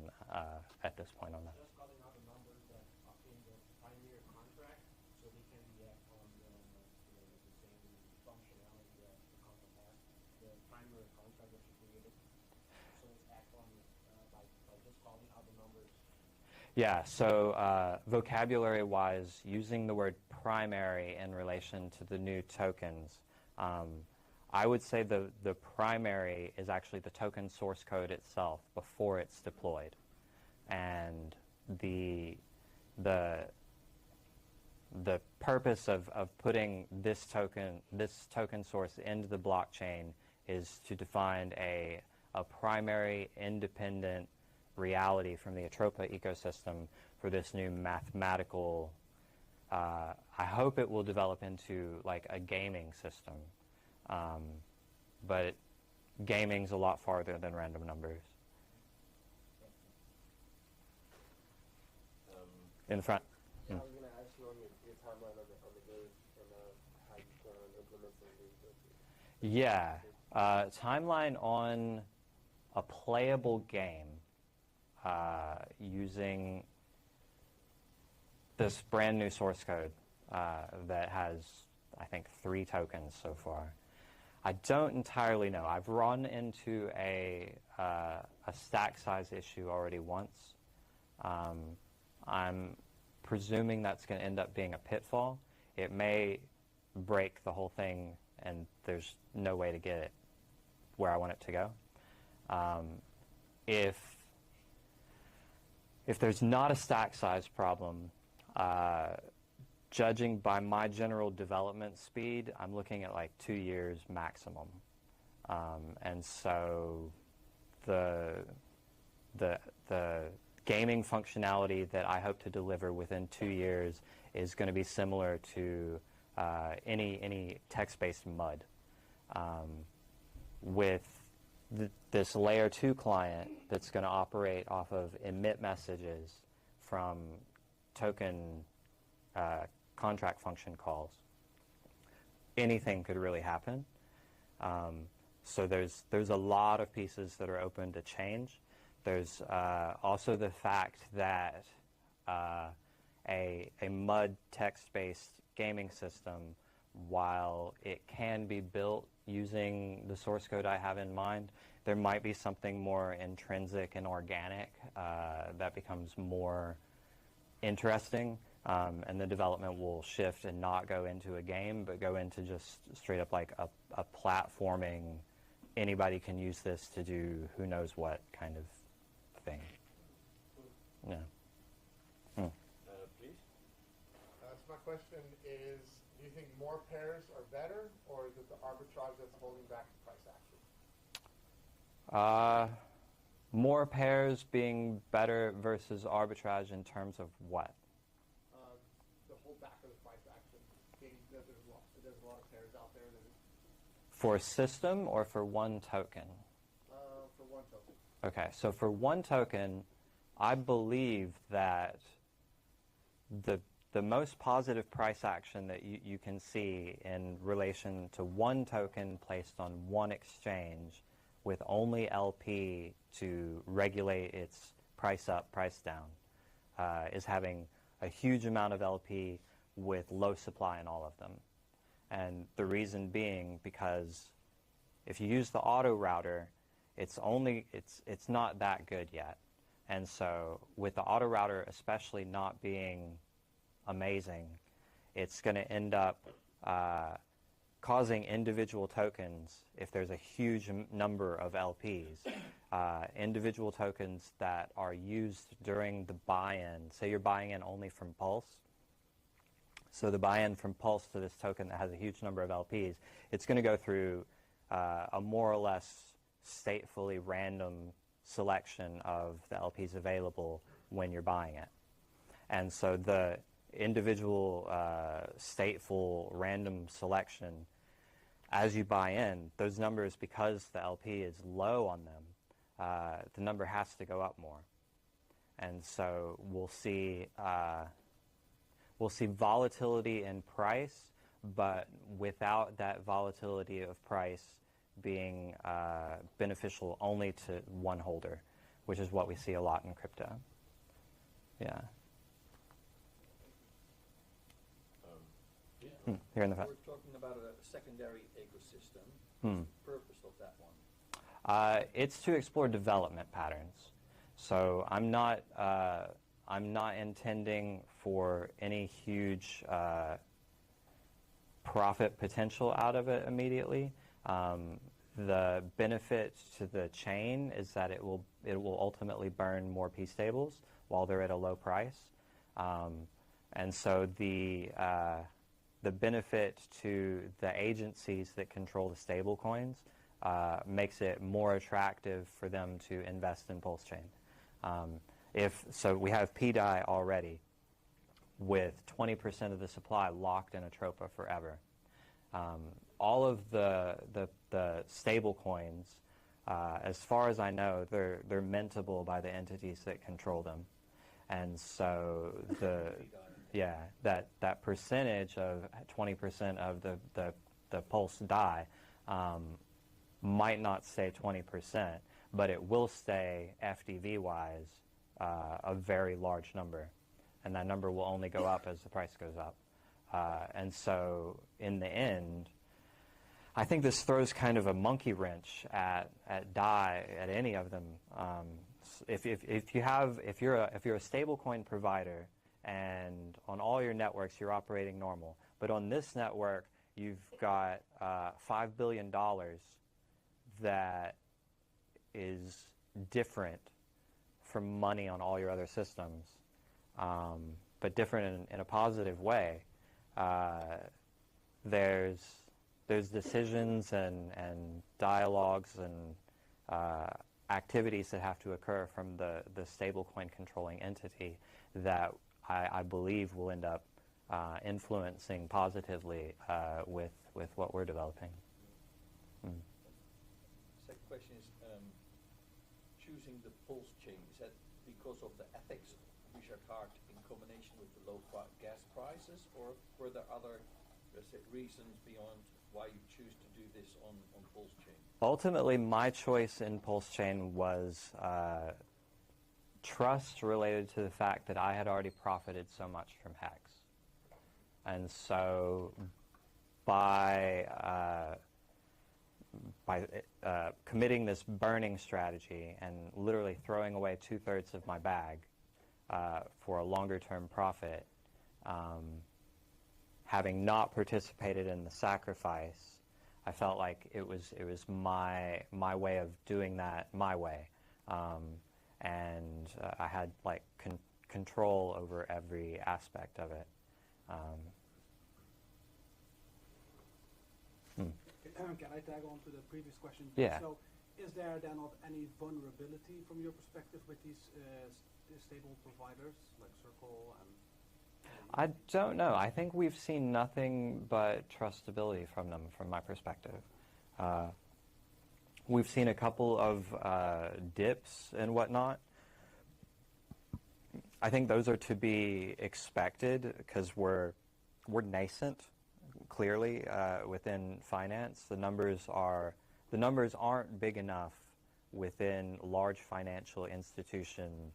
at this point on that. Just calling out the numbers that are in the pioneer contract, so they can react on the same functionality that the contract has. The primary Yeah, so vocabulary-wise, using the word primary in relation to the new tokens, I would say the primary is actually the token source code itself before it's deployed. And the purpose of putting this token source into the blockchain is to define a primary independent reality from the Atropa ecosystem for this new mathematical, I hope it will develop into like a gaming system. But gaming's a lot farther than random numbers. In the front. Yeah, I was going to ask you on your timeline on the game and how you plan on implementing the Timeline on a playable game using this brand new source code that has, I think, 3 tokens so far. I don't entirely know. I've run into a stack size issue already once. I'm presuming that's going to end up being a pitfall. It may break the whole thing and there's no way to get it where I want it to go. If there's not a stack size problem, judging by my general development speed, I'm looking at like 2 years maximum. And so the gaming functionality that I hope to deliver within 2 years is going to be similar to any text-based MUD. With this layer 2 client that's going to operate off of emit messages from token contract function calls, anything could really happen. So there's a lot of pieces that are open to change. There's also the fact that a MUD text-based gaming system, while it can be built using the source code I have in mind, there might be something more intrinsic and organic that becomes more interesting, and the development will shift and not go into a game, but go into just straight up like a platforming, anybody can use this to do who knows what kind of thing. Yeah. Please? So my question is, do you think more pairs are better, or is it the arbitrage that's holding back the price action? More pairs being better versus arbitrage in terms of what? The holdback of the price action, being that there's a lot of pairs out there. For a system or for one token? For one token. Okay, so for one token, I believe that the most positive price action that you can see in relation to one token placed on one exchange with only LP to regulate its price up, price down, is having a huge amount of LP with low supply in all of them. And the reason being because if you use the auto router, it's not that good yet. And so with the auto router especially not being amazing, it's going to end up causing individual tokens, if there's a huge number of LPs, individual tokens that are used during the buy-in. Say you're buying in only from Pulse. So the buy-in from Pulse to this token that has a huge number of LPs, it's going to go through a more or less statefully random selection of the LPs available when you're buying it. And so the individual stateful random selection, as you buy in, those numbers, because the LP is low on them, the number has to go up more. And so we'll see volatility in price, but without that volatility of price being beneficial only to one holder, which is what we see a lot in crypto. Yeah. Here in the front. We're talking about a secondary ecosystem. What's the purpose of that one? It's to explore development patterns. So I'm not I'm not intending for any huge profit potential out of it immediately. The benefit to the chain is that it will ultimately burn more P stables while they're at a low price, and so the benefit to the agencies that control the stable coins makes it more attractive for them to invest in PulseChain. So we have pDAI already with 20% of the supply locked in Atropa forever. All of the stable coins, as far as I know, they're mintable by the entities that control them, and so that percentage of 20% of the Pulse DAI might not stay 20%, but it will stay FDV wise a very large number, and that number will only go up as the price goes up. And so in the end, I think this throws kind of a monkey wrench at DAI, at any of them. If you're a stablecoin provider and on all your networks you're operating normal, but on this network you've got $5 billion that is different from money on all your other systems, but different in a positive way. There's decisions and dialogues and activities that have to occur from the stablecoin controlling entity that I believe will end up influencing positively with what we're developing. Second question is, choosing the PulseChain, is that because of the ethics which are hard in combination with the low gas prices, or were there other reasons beyond why you choose to do this on PulseChain? Ultimately, my choice in PulseChain was trust related to the fact that I had already profited so much from Hex. And so by committing this burning strategy and literally throwing away 2/3 of my bag for a longer-term profit, having not participated in the sacrifice, I felt like it was my way of doing that my way, and I had like control over every aspect of it. Can I tag on to the previous question? Yeah. So, is there then not any vulnerability from your perspective with these stable providers like Circle and? I don't know. I think we've seen nothing but trustability from them, from my perspective. We've seen a couple of dips and whatnot. I think those are to be expected because we're nascent, clearly, within finance. The numbers aren't big enough within large financial institution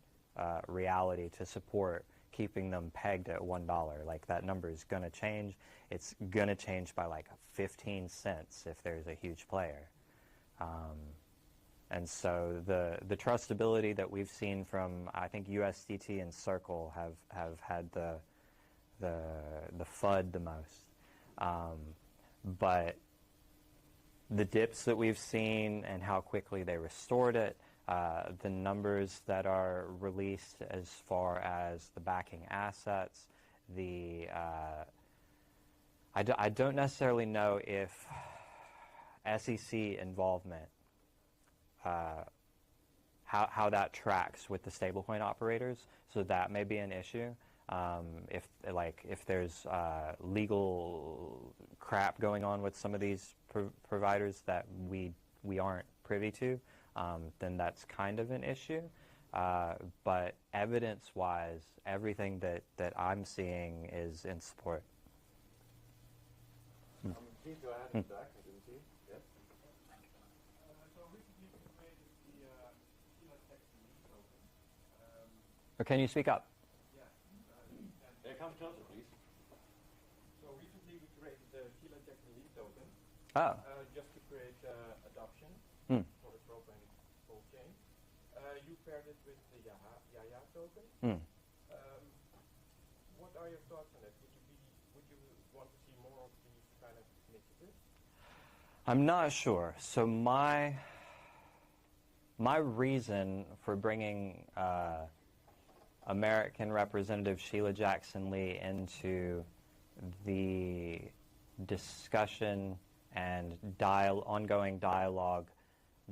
reality to support keeping them pegged at $1. Like, that number is going to change. It's going to change by like 15 cents if there's a huge player. And so the trustability that we've seen from, I think, USDT and Circle have had the FUD the most. But the dips that we've seen and how quickly they restored it, the numbers that are released as far as the backing assets, I don't necessarily know if SEC involvement, how that tracks with the stablecoin operators, so that may be an issue. If there's legal crap going on with some of these providers that we aren't privy to, then that's kind of an issue. But evidence-wise, everything that I'm seeing is in support. Please go ahead in the back. I didn't see you. Yes. So recently we created the token. Or can you speak up? Yeah, come closer, please. So recently we created the token. Oh. Just to create adoption for the Atropa and PulseChain. You paired it with the Yaya token. What are your thoughts on it? Would you want to see more of these kind of initiatives? I'm not sure. So my reason for bringing American Representative Sheila Jackson Lee into the discussion and ongoing dialogue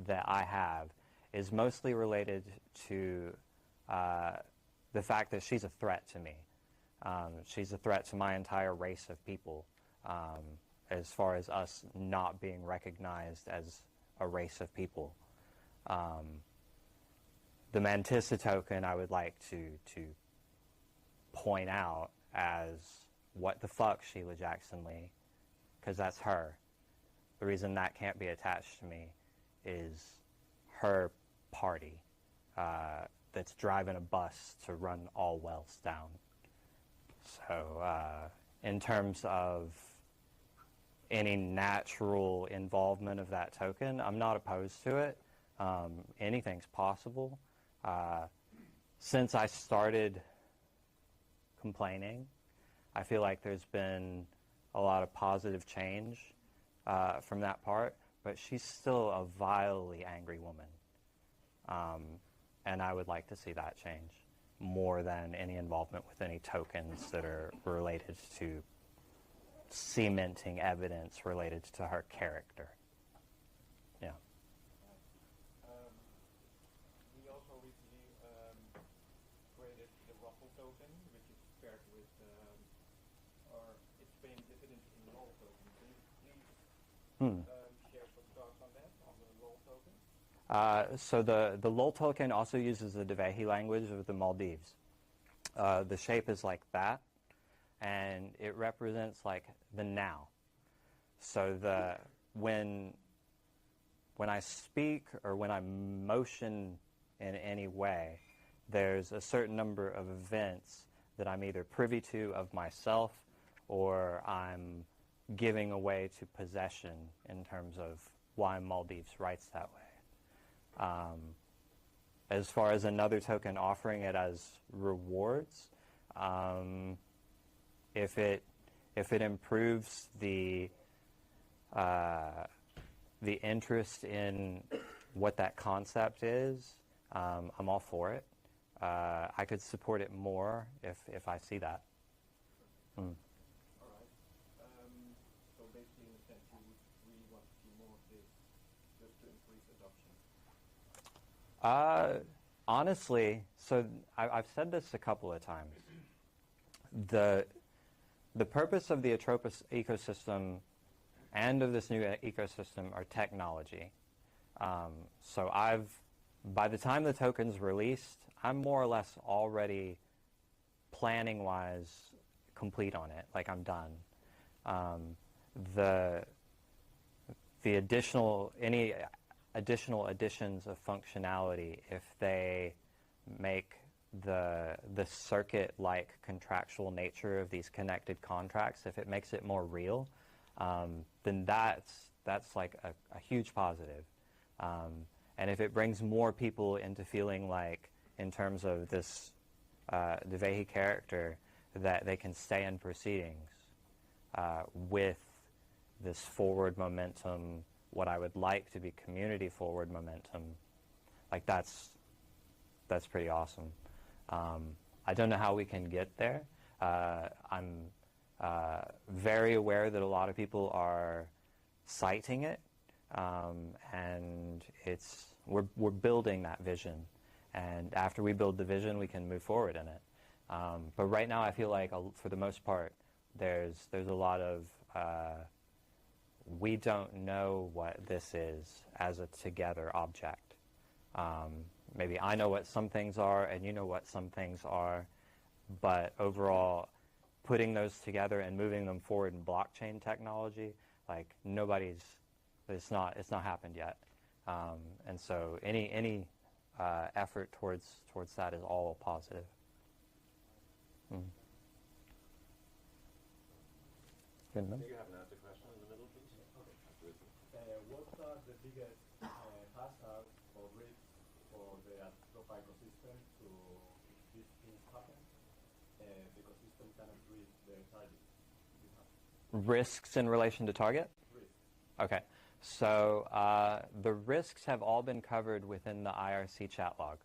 that I have is mostly related to the fact that she's a threat to me. She's a threat to my entire race of people, as far as us not being recognized as a race of people. The Mantissa token I would like to point out as what the fuck Sheila Jackson Lee, because that's her. The reason that can't be attached to me is her party that's driving a bus to run all wells down. So in terms of any natural involvement of that token, I'm not opposed to it. Anything's possible. Since I started complaining, I feel like there's been a lot of positive change from that part, but she's still a vilely angry woman. And I would like to see that change more than any involvement with any tokens that are related to cementing evidence related to her character. Yeah. We also recently created the Ruffle token, which is paired with, or it's paying dividends in LOL token. Can you please share some thoughts on that, on the LOL token? So the LOL token also uses the DeFi language of the Maldives. The shape is like that, and it represents like the now. So when I speak or when I motion in any way, there's a certain number of events that I'm either privy to of myself or I'm giving away to possession in terms of why Maldives writes that way. As far as another token offering it as rewards, if it improves the interest in what that concept is, I'm all for it. I could support it more if I see that. All right. So basically, in a sense, you would really want to see more of this just to increase adoption. Honestly, so I've said this a couple of times. The purpose of the Atropa ecosystem and of this new ecosystem are technology. So by the time the token's released, I'm more or less already planning-wise complete on it. Like, I'm done. Any additional additions of functionality, if they make the circuit-like contractual nature of these connected contracts, if it makes it more real, then that's like a huge positive. And if it brings more people into feeling like, in terms of this DeFi character, that they can stay in proceedings with this forward momentum, what I would like to be community forward momentum, like that's pretty awesome. I don't know how we can get there. I'm very aware that a lot of people are citing it, and we're building that vision. And after we build the vision, we can move forward in it. But right now, I feel like for the most part, there's a lot of we don't know what this is as a together object. Maybe I know what some things are and you know what some things are, but overall, putting those together and moving them forward in blockchain technology, like it's not happened yet. And so any effort towards that is all positive. Good enough. Do you have another question in the middle, please? Okay. What are the biggest hazards or risks for the Atropa ecosystem to if these things happen? the ecosystem cannot reach the target you have? Risks in relation to target? Risk. Okay. So the risks have all been covered within the IRC chat log.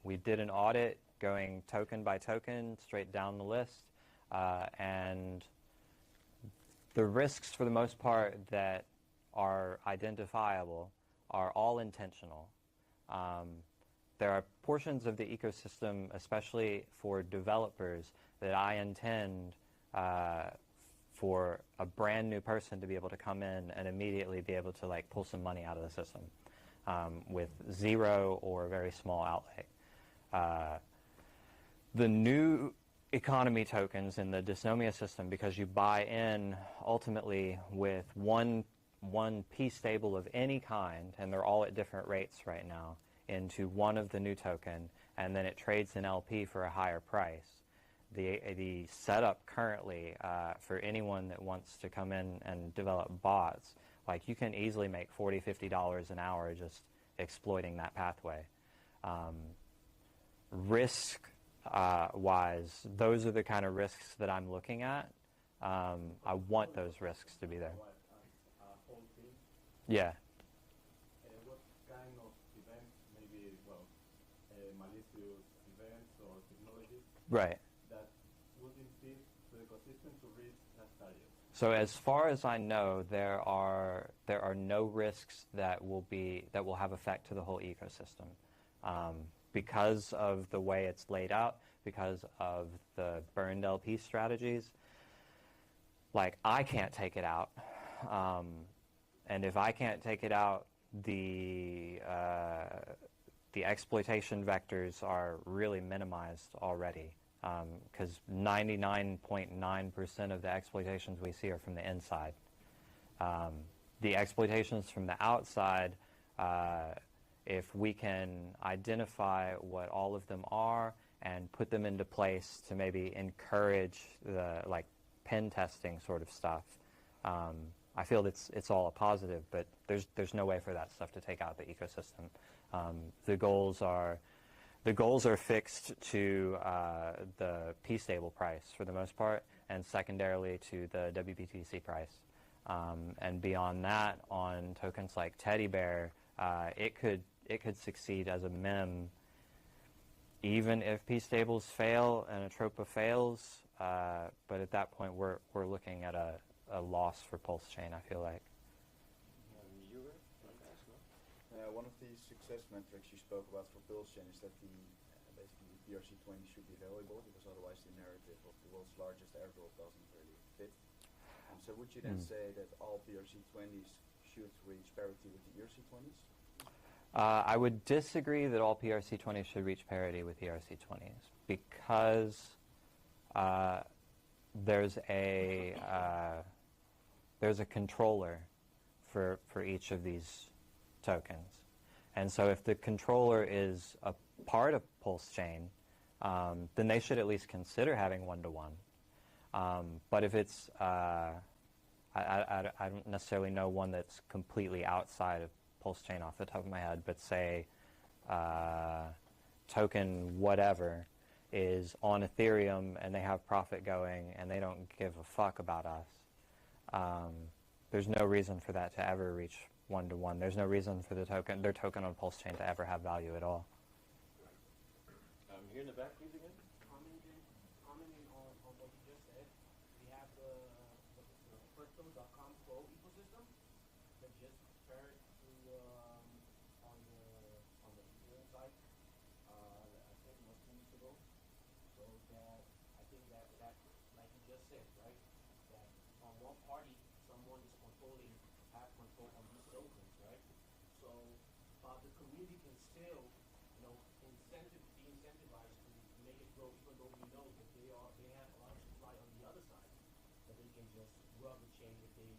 We did an audit going token by token straight down the list, and the risks for the most part that are identifiable are all intentional. There are portions of the ecosystem, especially for developers, that I intend for a brand new person to be able to come in and immediately be able to like pull some money out of the system with zero or very small outlay. The new economy tokens in the dysnomia system, because you buy in ultimately with one P stable of any kind, and they're all at different rates right now, into one of the new token, and then it trades in LP for a higher price. The setup currently for anyone that wants to come in and develop bots, like you can easily make $40, $50 an hour just exploiting that pathway. Risk-wise, those are the kind of risks that I'm looking at. I want those risks to be there. Whole team. Yeah. What kind of events, maybe, well, malicious events or technologies Right. that would impede the ecosystem to reach that target? So as far as I know, there are no risks that will have effect to the whole ecosystem, because of the way it's laid out, because of the burned LP strategies. Like I can't take it out, and if I can't take it out, the exploitation vectors are really minimized already. Because 99.9% of the exploitations we see are from the inside. The exploitations from the outside, if we can identify what all of them are and put them into place to maybe encourage the like pen testing sort of stuff, I feel it's all a positive, but there's no way for that stuff to take out the ecosystem. The goals are fixed to the P stable price for the most part, and secondarily to the WBTC price. And beyond that, on tokens like Teddy Bear, it could succeed as a mem, even if P stables fail and Atropa fails. But at that point, we're looking at a loss for PulseChain, I feel like. One of the success metrics you spoke about for PulseChain is that basically the PRC20 should be valuable, because otherwise the narrative of the world's largest airdrop doesn't really fit. So would you then say that all PRC20s should reach parity with the ERC20s? I would disagree that all PRC20s should reach parity with ERC20s, because there's a controller for each of these tokens. And so if the controller is a part of PulseChain, then they should at least consider having one-to-one. But if it's, I don't necessarily know one that's completely outside of PulseChain off the top of my head, but say token whatever is on Ethereum and they have profit going and they don't give a fuck about us, there's no reason for that to ever reach one-to-one. There's no reason for their token on PulseChain to ever have value at all. Here in the back, please, again. Commenting on what you just said, we have the crypto.com Pro ecosystem that just paired to on the Ethereum site. I think it was 2 weeks ago. So that I think that like you just said, right? That on one party, someone is have control on these tokens, right? So the community can still, be incentivized to make it grow, even though we know that they have a lot of supply on the other side, that they can just rub the chain if they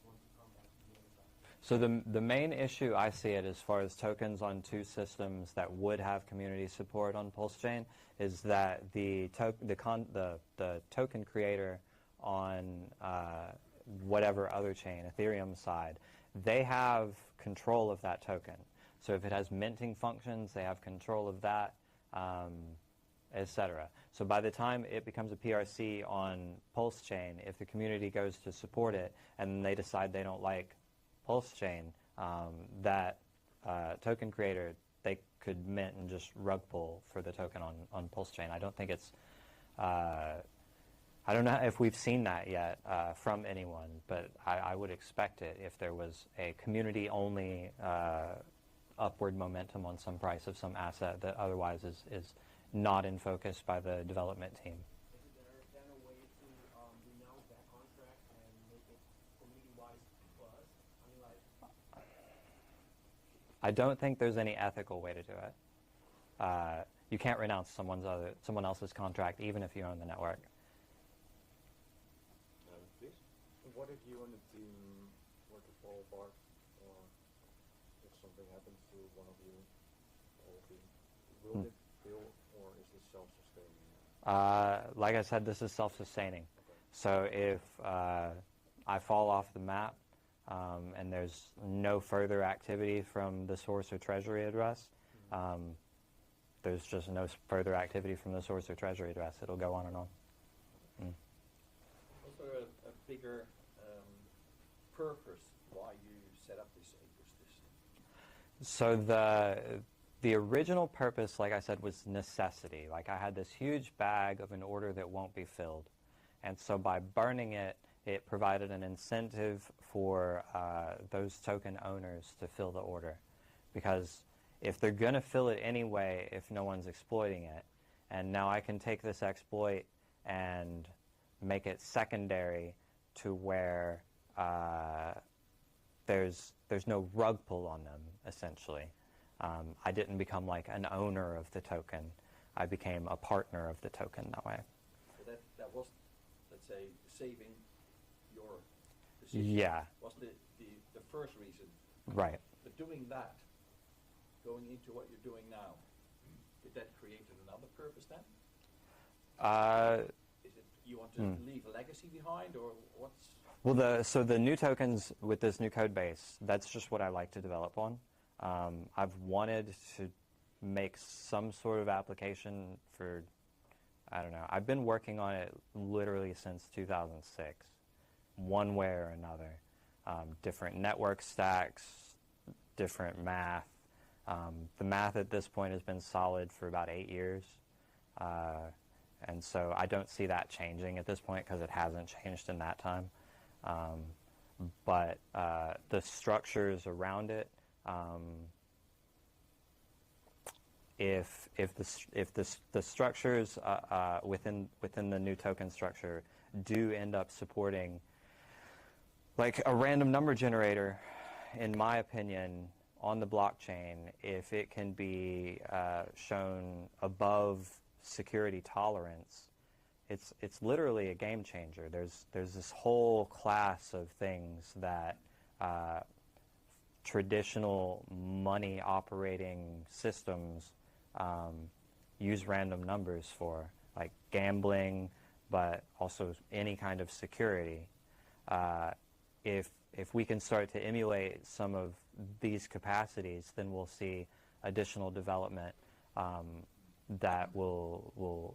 want to come back to the other side. So the main issue I see it as far as tokens on two systems that would have community support on PulseChain is that the token creator on whatever other chain, Ethereum side, they have control of that token. So if it has minting functions, they have control of that. etc. So by the time it becomes a PRC on PulseChain, if the community goes to support it and they decide they don't like PulseChain, that token creator, they could mint and just rug pull for the token on PulseChain. I don't think it's, I don't know if we've seen that yet from anyone, but I would expect it if there was a community-only upward momentum on some price of some asset that otherwise is not in focus by the development team. Is there then a way to renounce that contract and make it community-wise buzz? I mean, like, I don't think there's any ethical way to do it. You can't renounce someone else's contract even if you own the network. Please. What if you and the team were to fall apart, or if something happens to one of you, or team, will it fail, or is this self-sustaining? Like I said, this is self-sustaining. Okay. So if I fall off the map and there's no further activity from the source or treasury address, there's just no further activity from the source or treasury address. It'll go on and on. Also a bigger purpose why you set up this ecosystem. So the original purpose, like I said, was necessity. Like I had this huge bag of an order that won't be filled. And so by burning it, it provided an incentive for those token owners to fill the order. Because if they're going to fill it anyway, if no one's exploiting it, and now I can take this exploit and make it secondary to where there's no rug pull on them, essentially. I didn't become like an owner of the token. I became a partner of the token that way. So that was, let's say, saving your decision. Yeah. Was the first reason. Right. But doing that, going into what you're doing now, did that create another purpose then? Is it you want to leave a legacy behind, or what's? Well, so the new tokens with this new code base, that's just what I like to develop on. I've wanted to make some sort of application for, I don't know, I've been working on it literally since 2006, one way or another. Different network stacks, different math. The math at this point has been solid for about 8 years. And so I don't see that changing at this point because it hasn't changed in that time. But the structures around it, if the structures within the new token structure do end up supporting like a random number generator, in my opinion, on the blockchain, if it can be shown above security tolerance, it's literally a game changer. There's this whole class of things that traditional money operating systems use random numbers for, like gambling, but also any kind of security. If we can start to emulate some of these capacities, then we'll see additional development that will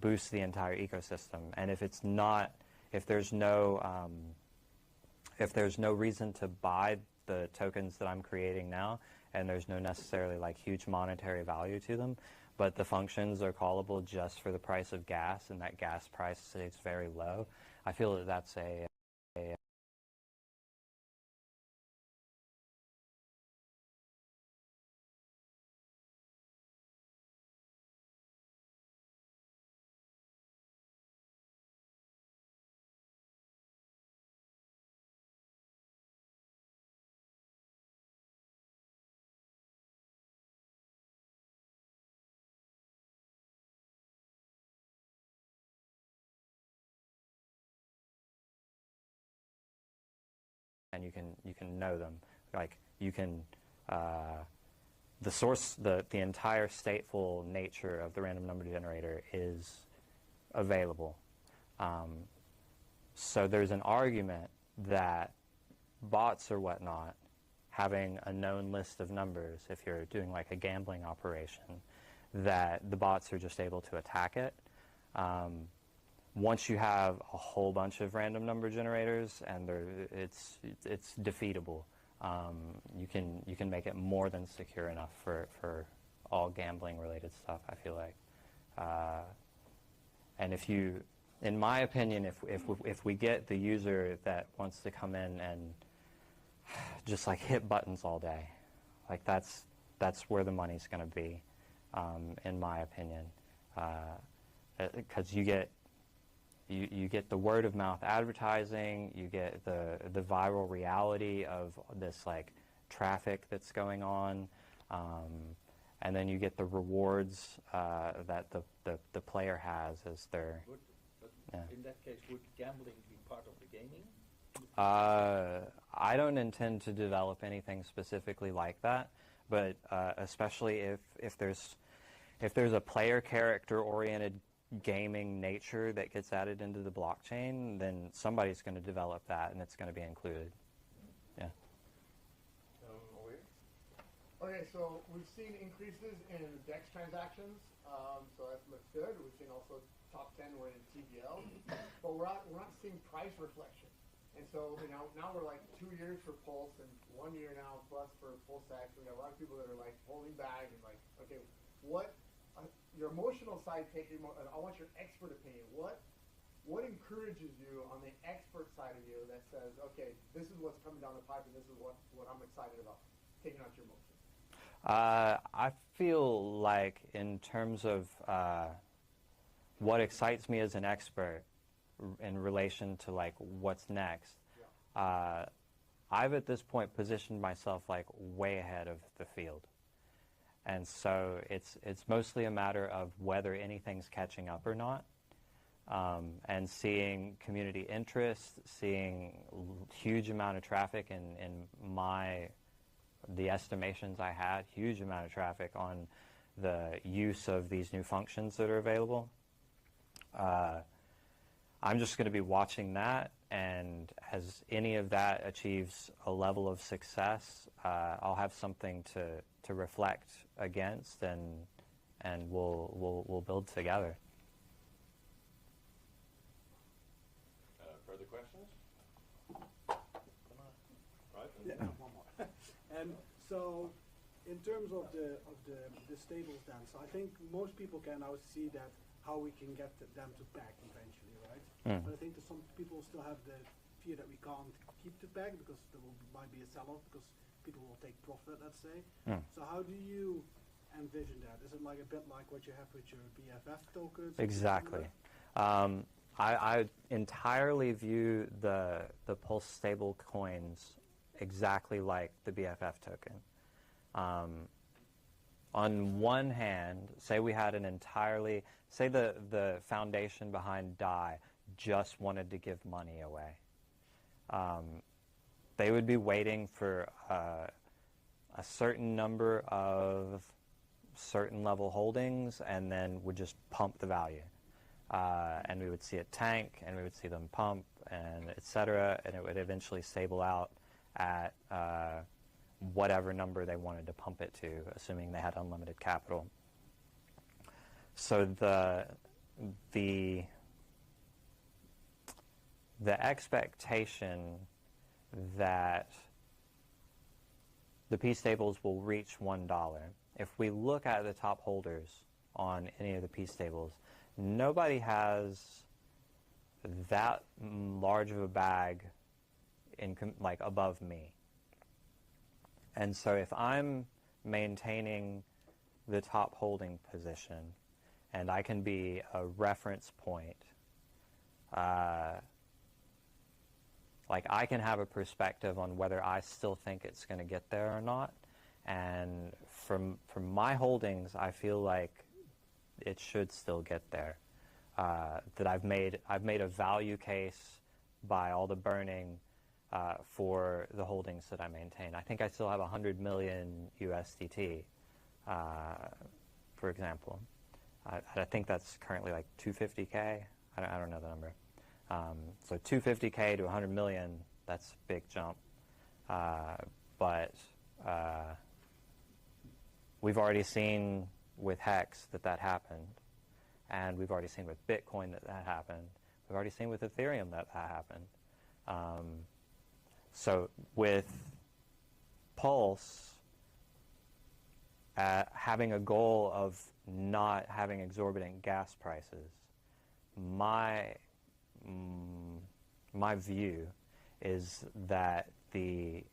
boost the entire ecosystem. And if it's not, if there's no reason to buy the tokens that I'm creating now, and there's no necessarily like huge monetary value to them, but the functions are callable just for the price of gas, and that gas price stays very low, I feel that that's a and you can know them. Like you can the source, the entire stateful nature of the random number generator is available. So there's an argument that bots or whatnot, having a known list of numbers, if you're doing like a gambling operation, that the bots are just able to attack it. Once you have a whole bunch of random number generators, and it's defeatable. You can make it more than secure enough for all gambling related stuff, I feel like. And in my opinion, if we get the user that wants to come in and just like hit buttons all day, like that's where the money's going to be, in my opinion, because you get the word of mouth advertising, you get the viral reality of this like traffic that's going on, and then you get the rewards that the player has as their. In that case, would gambling be part of the gaming? I don't intend to develop anything specifically like that, but especially if there's a player character oriented gaming nature that gets added into the blockchain, then somebody's going to develop that and it's going to be included. Yeah. Okay, so we've seen increases in DEX transactions, so that looks good. We've seen also top 10 were in TVL, but we're not seeing price reflection. And so now we're like 2 years for Pulse and 1 year now plus for PulseX. We got a lot of people that are like holding back and like, okay, what your emotional side taking? I want your expert opinion. What encourages you on the expert side of you that says, okay, this is what's coming down the pipe and this is what I'm excited about, taking out your emotions? I feel like in terms of what excites me as an expert in relation to like what's next, I've at this point positioned myself like way ahead of the field. And so it's mostly a matter of whether anything's catching up or not, and seeing community interest, seeing huge amount of traffic in the estimations I had, huge amount of traffic on the use of these new functions that are available. I'm just going to be watching that, and as any of that achieves a level of success, I'll have something to reflect against, and we'll build together. Further questions? Come on. Right. Yeah, one more. So, in terms of the stables, then, so I think most people can now see that how we can get them to peg eventually, right? But I think that some people still have the fear that we can't keep the peg because there might be a sell-off because people will take profit, let's say. So how do you envision that? Is it like a bit like what you have with your BFF tokens? Exactly. I entirely view the Pulse stable coins exactly like the BFF token. On one hand, say we had say the foundation behind DAI just wanted to give money away. They would be waiting for a certain number of certain level holdings and then would just pump the value. And we would see it tank, and we would see them pump, and et cetera, and it would eventually stable out at whatever number they wanted to pump it to, assuming they had unlimited capital. So the expectation that the P-stables will reach $1, if we look at the top holders on any of the P-stables, nobody has that large of a bag like above me. And so if I'm maintaining the top holding position and I can be a reference point, like I can have a perspective on whether I still think it's going to get there or not. And from my holdings, I feel like it should still get there. That I've made a value case by all the burning for the holdings that I maintain. I think I still have 100 million USDT, for example. I think that's currently like 250K. I don't know the number. So 250K to 100 million, that's a big jump. But we've already seen with Hex that happened, and we've already seen with Bitcoin that happened. We've already seen with Ethereum that happened. So with Pulse, having a goal of not having exorbitant gas prices, my view is that the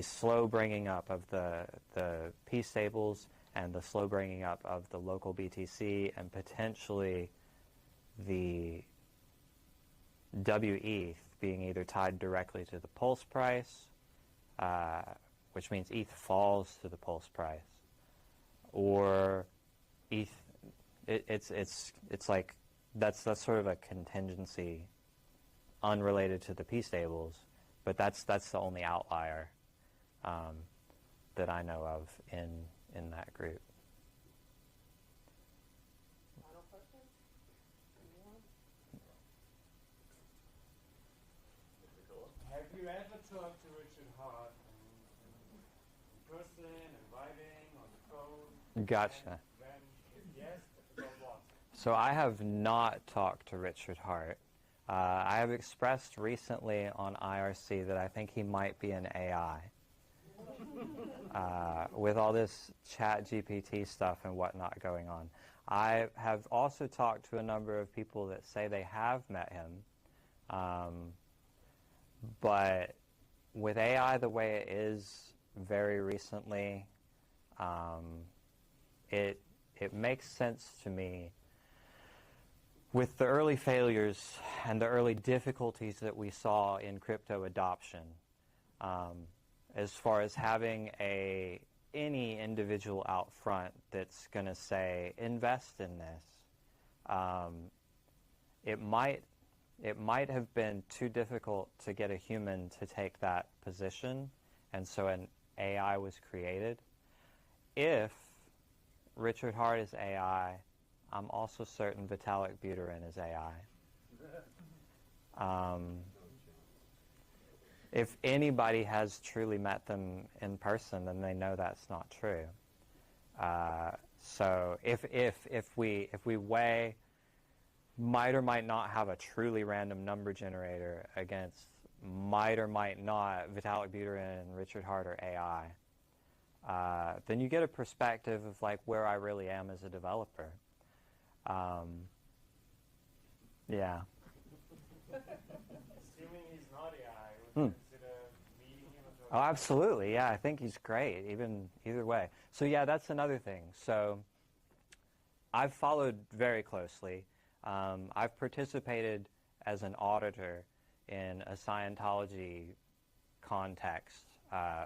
slow bringing up of the P stables and the slow bringing up of the local BTC and potentially the WETH being either tied directly to the Pulse price, which means ETH falls to the Pulse price, or ETH, it's like that's sort of a contingency unrelated to the P stables, but that's the only outlier that I know of in that group. Final question? Anyone? Have you ever talked to Richard Hart in person, in writing, on the phone? Gotcha. Then, if yes, about what? So I have not talked to Richard Hart. I have expressed recently on IRC that I think he might be an AI. With all this chat GPT stuff and whatnot going on. I have also talked to a number of people that say they have met him. But with AI the way it is very recently, it makes sense to me with the early failures and the early difficulties that we saw in crypto adoption, as far as having any individual out front that's going to say, invest in this, it might have been too difficult to get a human to take that position, and so an AI was created. If Richard Hart is AI, I'm also certain Vitalik Buterin is AI. If anybody has truly met them in person, then they know that's not true. So if we weigh might or might not have a truly random number generator against might or might not Vitalik Buterin and Richard Hart are AI, then you get a perspective of like where I really am as a developer. Yeah. Assuming he's not AI, would you consider meeting him or Oh, absolutely. Yeah, I think he's great, either way. So yeah, that's another thing. So I've followed very closely. I've participated as an auditor in a Scientology context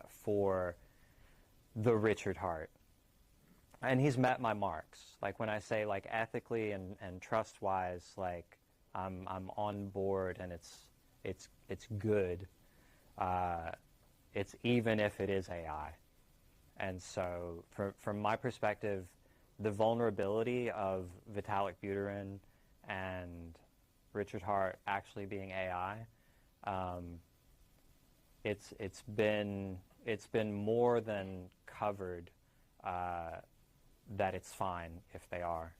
for the Richard Hart. And he's met my marks. Like when I say like ethically and trust-wise, like I'm on board and it's good. It's even if it is AI. And so from my perspective, the vulnerability of Vitalik Buterin and Richard Hart actually being AI, it's been more than covered that it's fine if they are.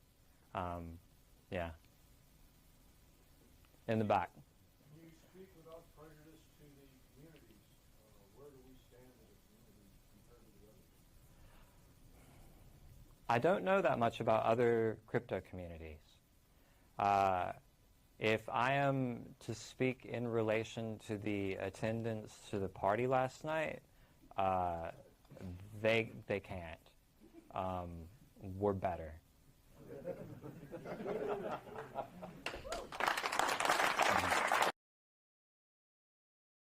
Yeah. In the back. Can you speak without prejudice to the communities? Where do we stand as a community compared to the others? I don't know that much about other crypto communities. If I am to speak in relation to the attendance to the party last night, they can't. We're better.